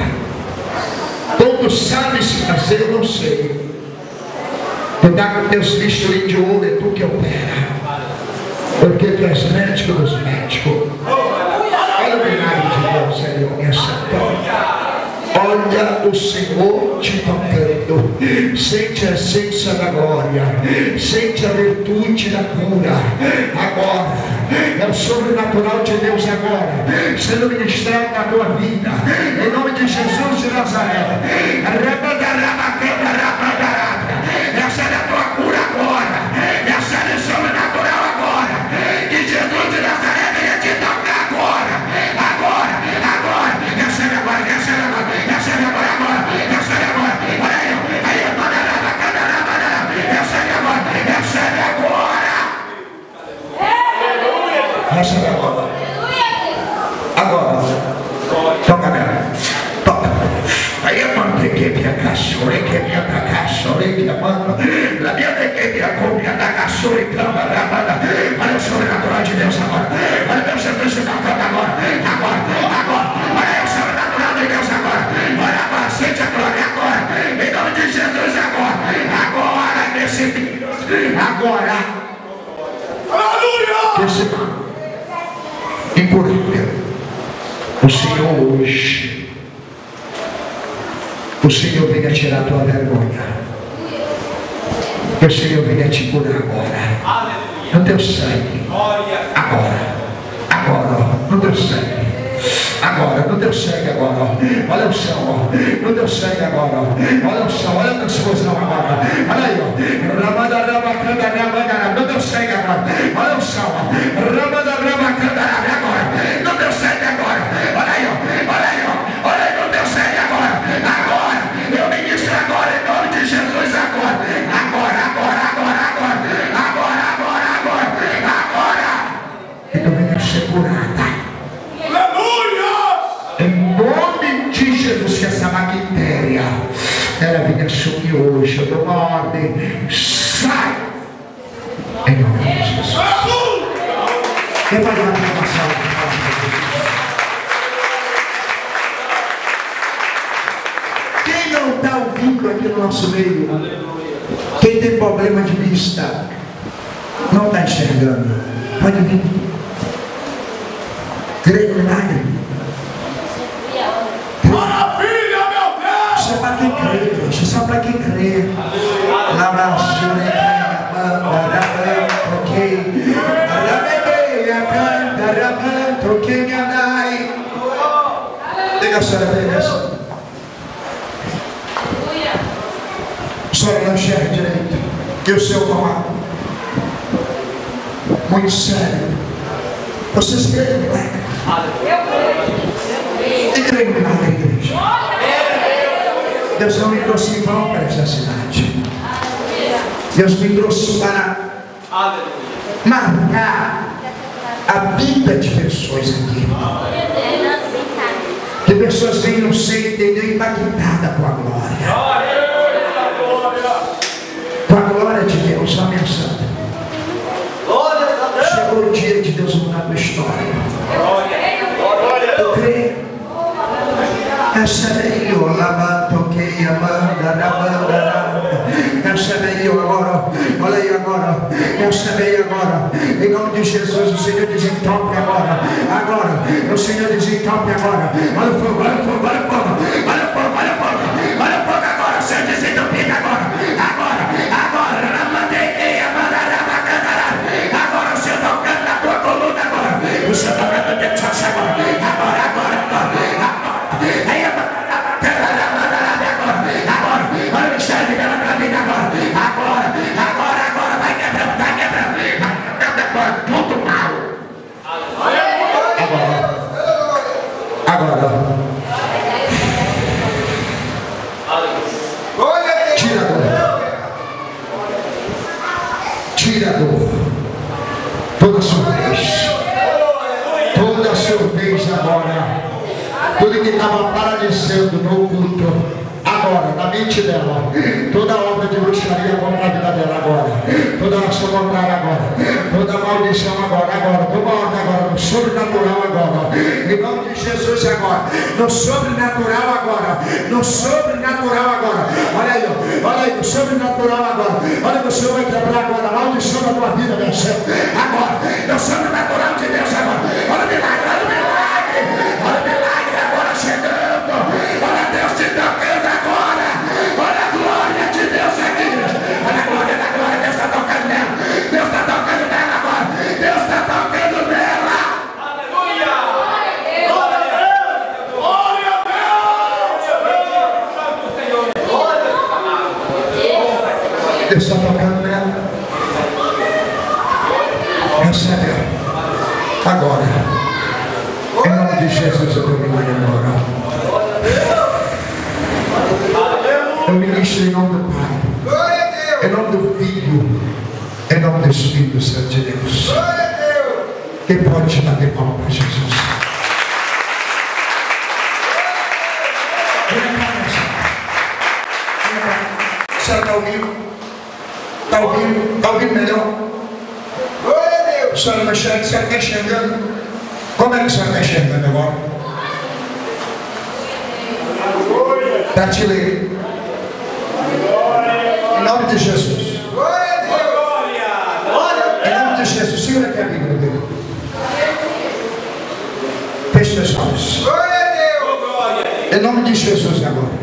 todos sabem se fazer, eu não sei. Tu dá com teus bisturim de ouro, é tu que opera. Porque tu és médico dos médicos. Olha o milagre de Deus, Senhor, minha santa. Olha o Senhor te tocando. Sente a essência da glória. Sente a virtude da cura. Agora é o sobrenatural de Deus agora sendo ministrado na tua vida. Em nome de Jesus de Nazaré. Essa é a tua cura agora. Essa é o sobrenatural agora. Que Jesus de Nazaré venha te tocar agora. Agora. Recebe agora. Recebe agora. Recebe agora. Recebe agora. Olha aí. Recebe agora. Recebe agora. Recebe agora. Agora. Toca nela. Toca. Aí eu mandei que minha cachorra, que minha cachorra, que a mano. La minha que minha copia da cachorra e cama. Olha o sobrenatural de Deus agora. Olha o meu Jesus se tocando agora. Agora. Olha aí o sobrenatural de Deus agora. Olha agora. Sente a glória agora. Em nome de Jesus agora. Agora nesse. Agora. Aleluia! Esse incurável. O Senhor hoje, o Senhor venha tirar a tua vergonha. Que o Senhor venha te curar agora. No teu sangue. Agora. No teu sangue. Agora, no teu sangue agora. Olha o céu. No teu sangue agora. Olha o céu. Olha a tua explosão agora. Olha aí, ó. No teu sangue agora. Olha o céu. Agora. No teu sangue agora. Olha aí, ó. Olha aí no teu sangue agora. Agora. Eu ministro agora em nome de Jesus agora. Agora. Que tu venha ser curada. Em nome de Jesus, que essa bactéria ela venha sumir hoje. Eu dou uma ordem. Sai! Em nome de Jesus. Quem vai dar uma salva de palmas para Jesus? Quem não está ouvindo aqui no nosso meio? Quem tem problema de vista? Não está enxergando? Pode vir. Crê no milagre. Maravilha, meu Deus! Isso é para quem crê, igreja. Isso é para quem crê. E o Senhor toma muito sério. Vocês creem no milagre? E creem no milagre, igreja? Deus não me trouxe em vão para essa cidade. Deus me trouxe para marcar a vida de pessoas aqui. Que pessoas venham ser, entender, impactadas com a glória. Com a glória de Deus, amém, Santa. Chegou o dia de Deus mudar a tua história. Eu creio. Recebe o lavantoquei, recebe aí agora, olha aí agora, recebe aí agora, em nome de Jesus. O Senhor desentope agora, o Senhor desentope agora. Olha o fogo, olha o fogo, olha o fogo, olha o fogo, olha o fogo, olha o fogo agora. O Senhor desentope agora, agora o Senhor tocando na tua coluna agora, o Senhor tocando no teu chão agora, olha o mistério de Deus na vida agora, vai quebrando, agora, ponto mal. Agora, tira a dor, toda a sua vez agora, tudo que estava paralisando no culto. Agora, na mente dela, toda obra de bruxaria contra a vida dela agora, toda ação contrária agora, toda maldição agora, toda ordem agora, no sobrenatural agora, em nome de Jesus agora, no sobrenatural agora, olha aí, no sobrenatural agora, olha que o Senhor vai quebrar agora, a maldição da tua vida, meu Senhor, agora, no sobrenatural de Deus agora, olha o milagre agora chegando, olha Deus te tocando agora, olha a glória de Deus aqui, olha a glória da glória, Deus está tocando nela, agora, Deus está tocando nela. Aleluia! Glória a Deus! Glória a Deus! Santo Senhor! Deus está tocando nela. Recebe agora. Em nome de Jesus eu termino agora. Eu ministro em nome do Pai, em nome do Filho, em nome do Espírito Santo de Deus. Quem pode te bater palma para Jesus? A senhora está ouvindo? Está ouvindo melhor? A senhora não enxerga, a senhora está enxergando? Como é que a senhora está enxergando agora? Para te ler. Em nome de Jesus. Em nome de Jesus. Segura aqui a Bíblia dele. Feche teus olhos. Em nome de Jesus agora.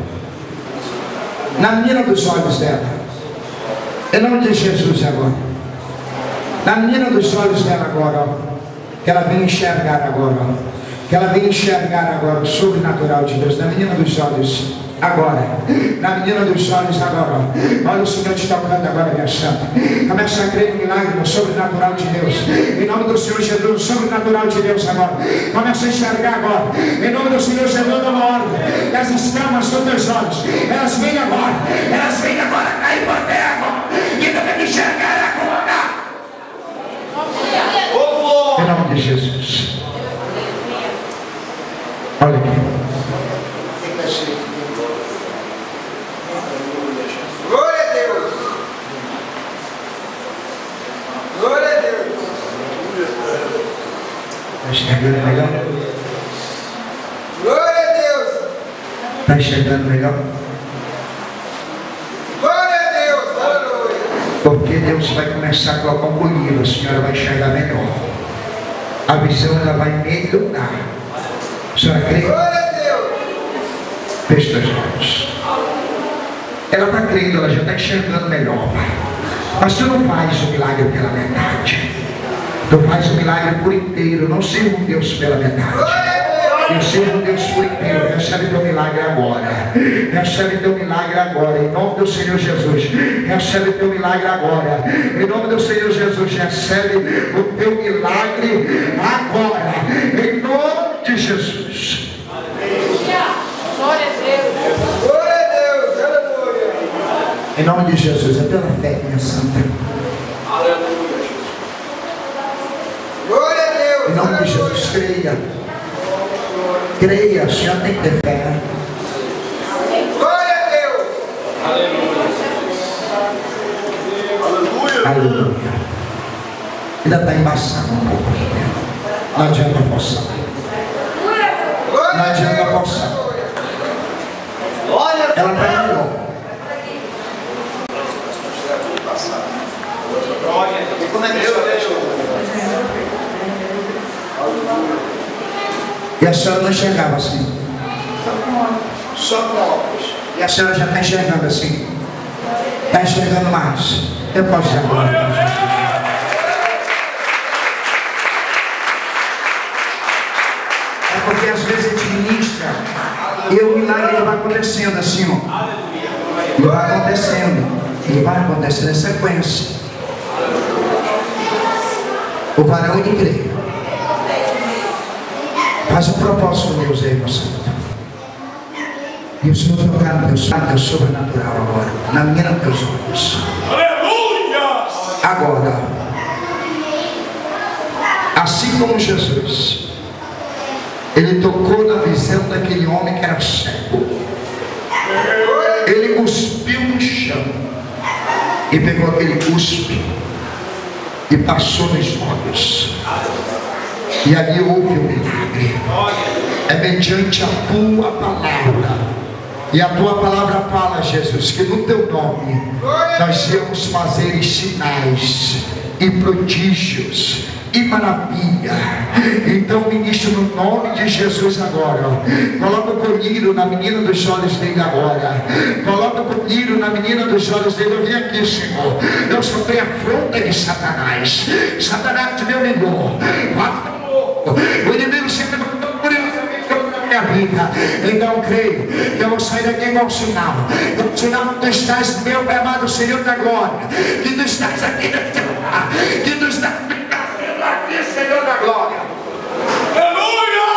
Na menina dos olhos dela. Em nome de Jesus agora. Na menina dos olhos dela agora, ó. Que ela venha enxergar agora, que ela venha enxergar agora o sobrenatural de Deus, na menina dos olhos, agora, na menina dos olhos agora, olha o Senhor te tocando agora, minha santa, começa a crer no milagre, no sobrenatural de Deus, em nome do Senhor Jesus, o sobrenatural de Deus agora, começa a enxergar agora, em nome do Senhor Jesus, dá uma ordem, que as escamas dos teus olhos, elas vêm agora, cair por terra, e também enxergar agora. Em nome de Jesus. Olha aqui. Glória a Deus. Glória a Deus. Está enxergando melhor? Glória a Deus. Está enxergando melhor? Glória a Deus. Aleluia. Porque Deus vai começar a colocar um colírio, a senhora vai enxergar melhor. A visão ela vai melhorar. A senhora crê? Glória a Deus. Feche os olhos. Ela está crendo, ela já está enxergando melhor, Pai. Mas tu não faz o milagre pela metade. Tu faz o milagre por inteiro. Não sirva um Deus pela metade. E o Senhor Deus por inteiro, recebe teu milagre agora. Recebe teu milagre agora, em nome do Senhor Jesus. Recebe teu milagre agora, em nome do Senhor Jesus. Recebe o teu milagre agora, em nome de Jesus. Glória a Deus. Glória a Deus. Aleluia. Em nome de Jesus, é pela fé, minha santa. Aleluia. Glória a Deus. Em nome de Jesus, creia. Creia, a senhora tem que ter fé. Glória a Deus. Aleluia. Ainda está embaçado um pouco aqui dentro. Não adianta forçar. Não adianta forçar. Ela está melhor. E como é que Deus E a senhora não enxergava assim. só com óculos. E a senhora já está enxergando assim. Está enxergando mais. Eu posso já agora. É porque às vezes a gente ministra e o milagre vai acontecendo assim, ó. Ele vai acontecendo. Ele vai acontecendo em sequência. O varão de crer. Faz um propósito com Deus aí, meu santo. E o Senhor tocar no teu sobrenatural agora. Na minha, nos teus olhos. Aleluia! Agora. Assim como Jesus. Ele tocou na visão daquele homem que era cego. Ele cuspiu no chão. E pegou aquele cuspe. E passou nos olhos. E ali houve um milagre. É mediante a tua palavra. E a tua palavra fala, Jesus, que no teu nome nós íamos fazer sinais e prodígios e maravilha. Então ministro no nome de Jesus agora. Coloca o colírio na menina dos olhos dele agora. Coloca o colírio na menina dos olhos dele. Eu vim aqui, Senhor. Eu sofri a afronta de Satanás. Satanás me humilhou. O inimigo sempre mandou curiosamente na minha vida. Então eu creio que eu vou sair daqui com um sinal. O sinal que tu estás, meu amado Senhor da glória. Que tu estás aqui nesse lugar. Que tu estás aqui, Senhor da glória. Aleluia!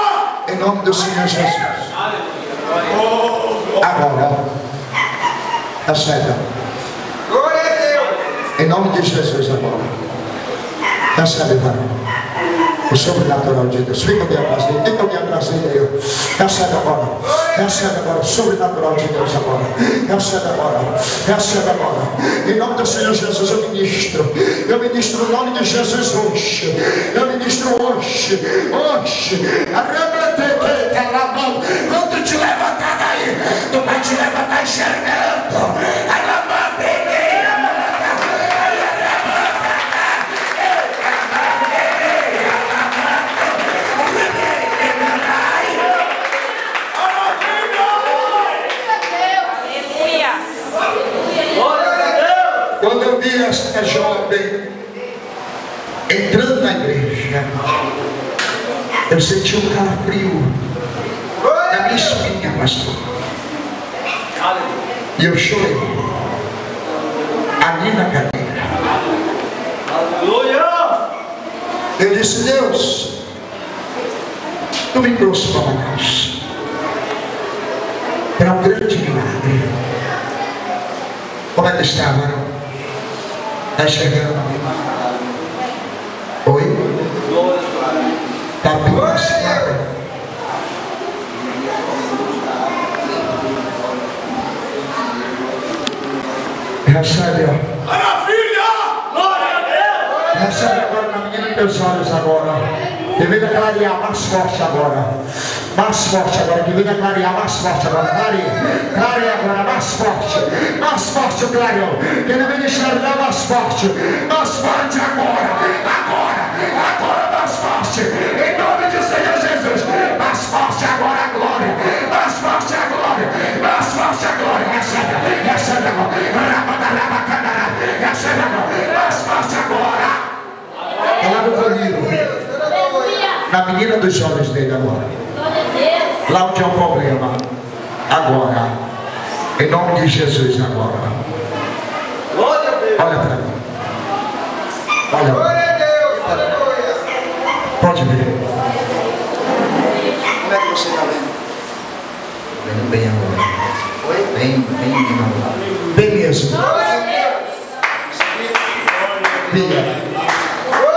Em nome do Senhor Jesus. Agora. Tá certo. Glória a Deus. Em nome de Jesus agora. Tá certo, varão. O sobrenatural de Deus. Fica bem atrás dele. Fica bem atrás dele. Recebe agora. Recebe agora. O sobrenatural de Deus agora. Recebe agora. Recebe agora. Em nome do Senhor Jesus eu ministro. Eu ministro no nome de Jesus hoje. Eu ministro hoje. Hoje. Quando tu te levantar daí, tu vai te levantar enxergando. Quando eu vi esta jovem entrando na igreja, eu senti um calafrio na minha espinha, pastor. E eu chorei ali na cadeira. Eu disse, Deus, tu me trouxe para Manaus para um grande milagre. Como é que está, varão? Está chegando? Oi? Está bem. Recebe, ó. Maravilha! Glória a Deus! Recebe agora na menina dos teus olhos agora. Que venha clarear mais forte agora. Mais forte agora. Que venha clarear mais forte agora. Clareia. Clareia agora. Mais forte. Mais forte o clareão. Que ele venha enxergar mais forte. Mais forte agora. Agora. Agora mais forte. Em nome do Senhor Jesus. Mais forte agora a glória. Mais forte a glória. Mais forte a glória. Recebe. Recebe agora. Recebe agora. Mais forte agora. Ela no colírio. Na menina dos olhos dele agora. Lá onde é o problema. Agora. Em nome de Jesus agora. Glória a Deus. Olha para mim. Olha. Glória a Deus. Aleluia. Pode ver. Como é que você está vendo? Vendo bem agora. Oi? Bem agora. Bem mesmo. Glória a Deus. Bia.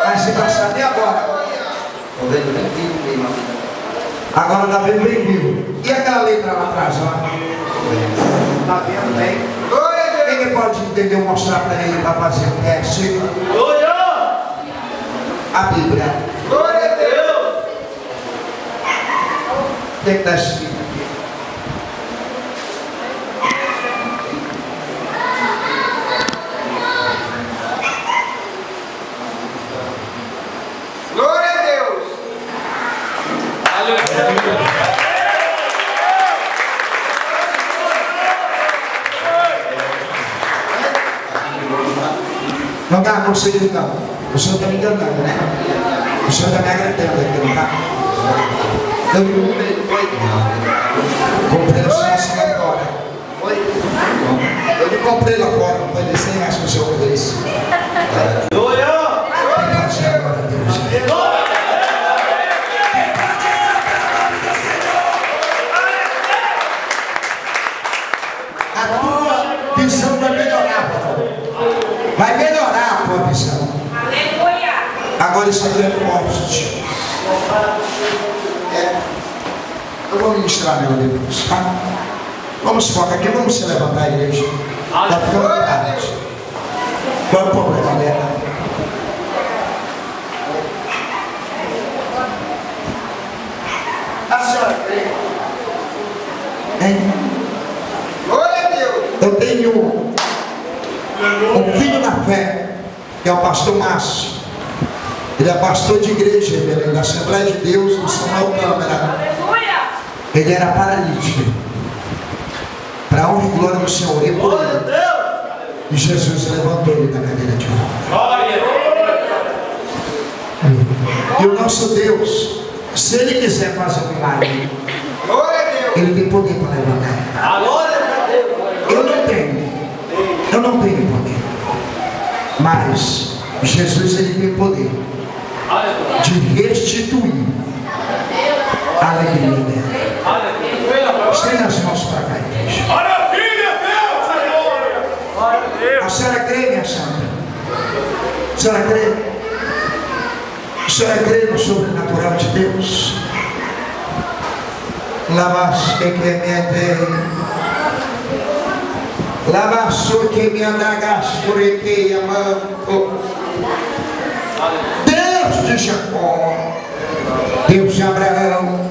Mas se passar até agora. Estou vendo bem vivo, meu irmão. Agora está vendo bem vivo. E aquela letra lá atrás, ó? Está vendo bem? Glória a Deus. Quem que pode entender ou mostrar para ele para fazer o teste? Glória! A Bíblia. Glória a Deus. O que está escrito aqui? Glória a Deus. Não dá conselho não. O senhor está me enganando, né? O senhor está me agradando aqui, não está? Eu comprei o senhor lá fora. Eu me comprei lá fora, não foi de 100 reais para o senhor fazer isso. Glória! Tem que fazer agora, Deus. A tua visão vai melhorar, pastor. Vai melhorar a tua visão. Aleluia. Agora isso aqui é forte. Eu vou ministrar nela depois, tá? Vamos focar aqui, vamos se levantar a igreja. Está ficando tarde. Qual é o problema dela? A senhora crê? Hein? Glória a Deus. Eu tenho um filho na fé, que é o pastor Márcio. Ele é pastor de igreja, da Assembleia de Deus, do Samuel Câmara. Aleluia. Ele era paralítico. Para a honra e glória do Senhor, orei por Glória a ele. Deus! E Jesus levantou ele da cadeira de rodas. Glória! E o nosso Deus, se Ele quiser fazer um milagre, Glória a Deus. Ele tem poder para levantar. A glória a Deus! Eu não tenho poder. Mas Jesus, Ele tem poder Aleluia! de restituir a alegria dela. Aleluia! Estenda as mãos para cá, igreja. Maravilha, Deus! Glória! Glória a Deus! A senhora crê, minha santa? A senhora crê? A senhora crê no sobrenatural de Deus? Lavaste que me ande. Lavaste que me andagaste por aqui, amando. Deus de Jacó, Deus de Abraão,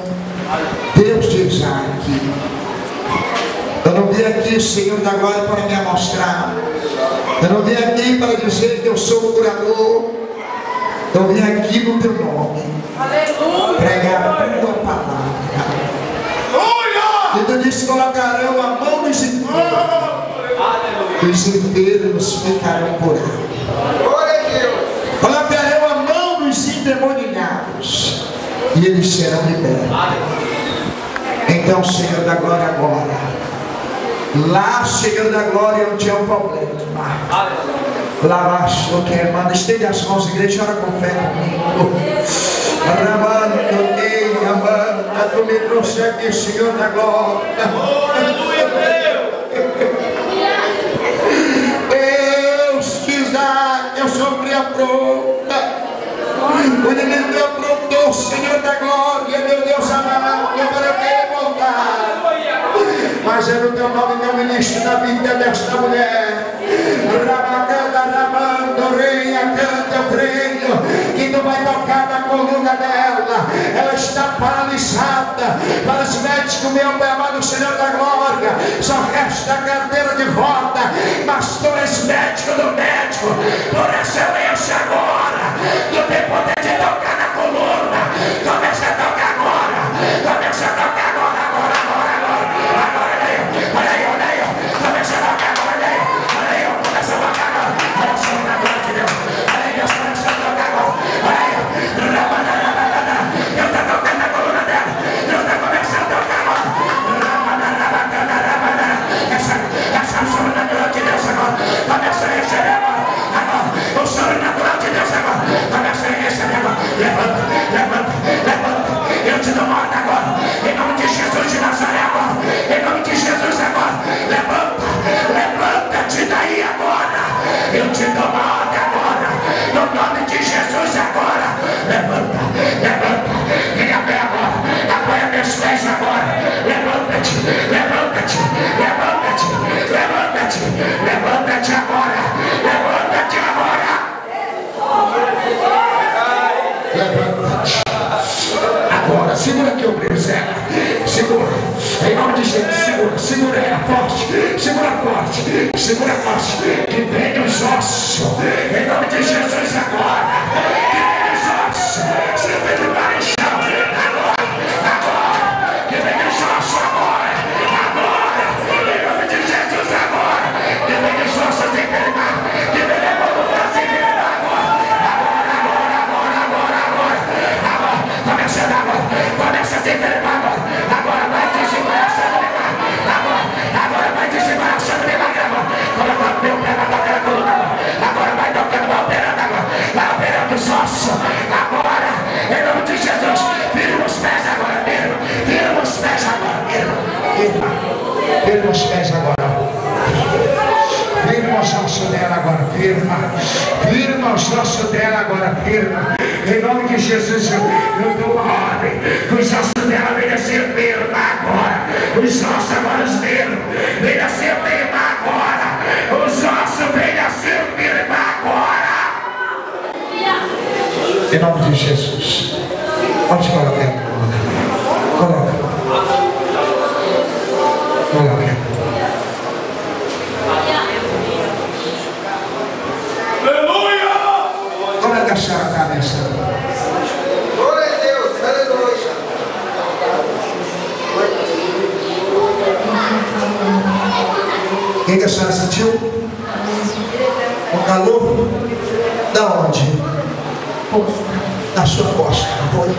Deus de Isaac. Eu não vim aqui, Senhor da glória, para me mostrar. Eu não vim aqui para dizer que eu sou o curador. Eu vim aqui no teu nome. Aleluia. Pregar a tua palavra. Glória! E tu disse: colocarão a mão nos enfermos. Os enfermos ficarão curados. Glória a Deus. Colocarão a mão nos endemoniados. E eles serão libertos. Então, Senhor da glória, agora. Lá, Senhor da glória, onde é o problema. Lá, o que é, manda, estende as mãos, igreja, ora com fé comigo. Ramando, ei, amanda, tu me trouxe aqui, Senhor da glória. Aleluia, Deus! Deus diz, eu sofri a pronta. O inimigo me aprontou, Senhor da glória, meu Deus amado, para eu querer voltar. Mas é no teu nome que eu ministro na vida desta mulher. Rabacanda, rabando, reia, canta, eu creio que tu vai tocar na coluna dela. Ela está paralisada. Para os médicos, meu Pai amado, Senhor da glória, só resta a carteira de roda. Mas tu és médico do médico, por excelência agora. Tu tem poder de tocar na coluna. Começa a tocar agora. Começa a tocar agora, agora, agora, agora. Agora, olha aí, olha aí. Começa a tocar agora, olha aí. Olha aí, começa a tocar agora. Olha só, na glória de Deus. Olha aí, Deus começa a tocar agora. Olha aí. Deus está tocando na coluna dela. Deus está começando a tocar. no nome de Jesus agora. Levanta, levanta. Quem abre agora, apoia meus pés agora. Levanta-te, levanta-te, levanta-te, levanta-te, levanta-te agora. Levanta-te agora. Levanta-te. Agora, segura aqui o presépio. Segura. Em nome de Jesus, segura. Segura ela forte. Segura forte. Segura forte. Que venha os ossos. Em nome de Jesus agora. Que venha os ossos. Se derrubar em chão. Agora. Agora. Que venha os ossos agora. Agora. Em nome de Jesus agora. Que venha os ossos em derrubar. Que venha como fazer agora. Agora. Começa agora. Começa a se derrubar agora. Agora vai dizimar essa mulher. Agora vai dizimar essa mulher. Coloca o meu pé na boca da coluna. Agora vai tocando, vai operando agora. Vai operando os ossos. Agora, em nome de Jesus, vira os pés agora. Vira os pés agora. Vira os pés agora. Firma os ossos dela agora, firma os ossos dela agora, firma. Em nome de Jesus, eu dou uma ordem. Os ossos dela venham a ser firma agora. Os ossos agora, os firma. Venham a ser firma agora. Os ossos venham a ser firma agora. Em nome de Jesus. Pode colocar aí. Coloca. Coloca. Vamos agachar a cabeça. Glória a Deus, aleluia. Quem que a senhora sentiu? O calor? Da onde? Da sua costa. Foi?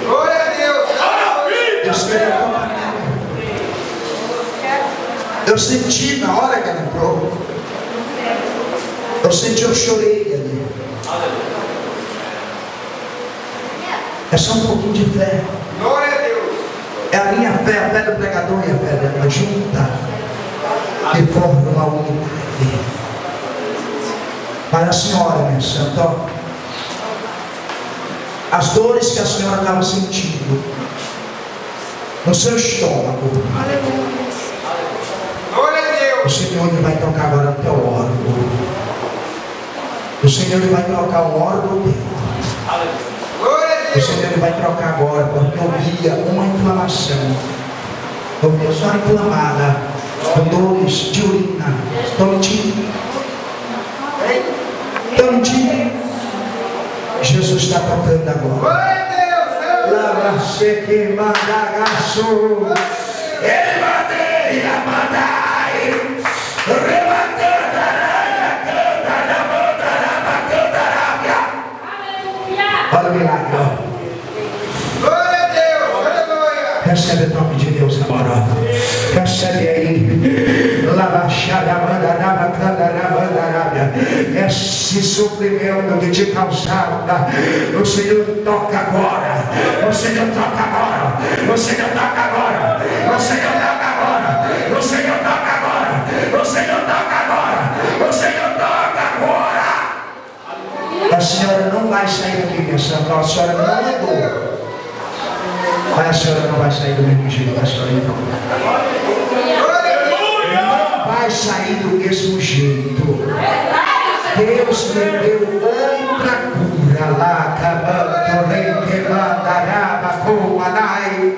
Glória a Deus, aleluia. Deus queria acompanhar. Eu senti na hora que ela entrou. Eu senti, eu chorei ali. É só um pouquinho de fé. Glória a Deus. É a minha fé, a fé do pregador e a fé dela junta e forma uma unidade. Mas a senhora, minha santa, ó, as dores que a senhora estava sentindo no seu estômago, Glória a Deus. o Senhor vai tocar agora no teu órgão. O Senhor vai trocar o órgão dele. Glória a O Deus. Senhor vai trocar agora, porque eu via uma inflamação. Eu via a senhora inflamada, com dores de urina. Tontinho. Jesus está tocando agora. Glória a Deus, aleluia. Lava seque mandagaço. Ele madeira, mandai. Rematando aranha, canta, olha o milagre, ó. Glória a Deus, aleluia. Recebe o nome de Deus agora. Recebe aí. Lavachada, mandaraba, candaraba. Esse suprimento que te causava, o Senhor toca agora. O Senhor toca agora. O Senhor toca agora. O Senhor toca agora. O Senhor toca agora. O Senhor toca agora. O Senhor toca agora. A senhora não vai sair daqui, minha santa. A senhora não é boa. Mas a senhora não vai sair do mesmo jeito da senhora então. Não vai sair do mesmo jeito. Deus me deu outra cura lá. Cabanto, mandaraba, comanai.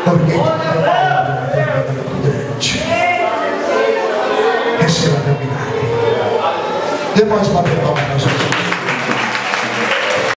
Porque receba meu milagre. Depois bater palma para Jesus.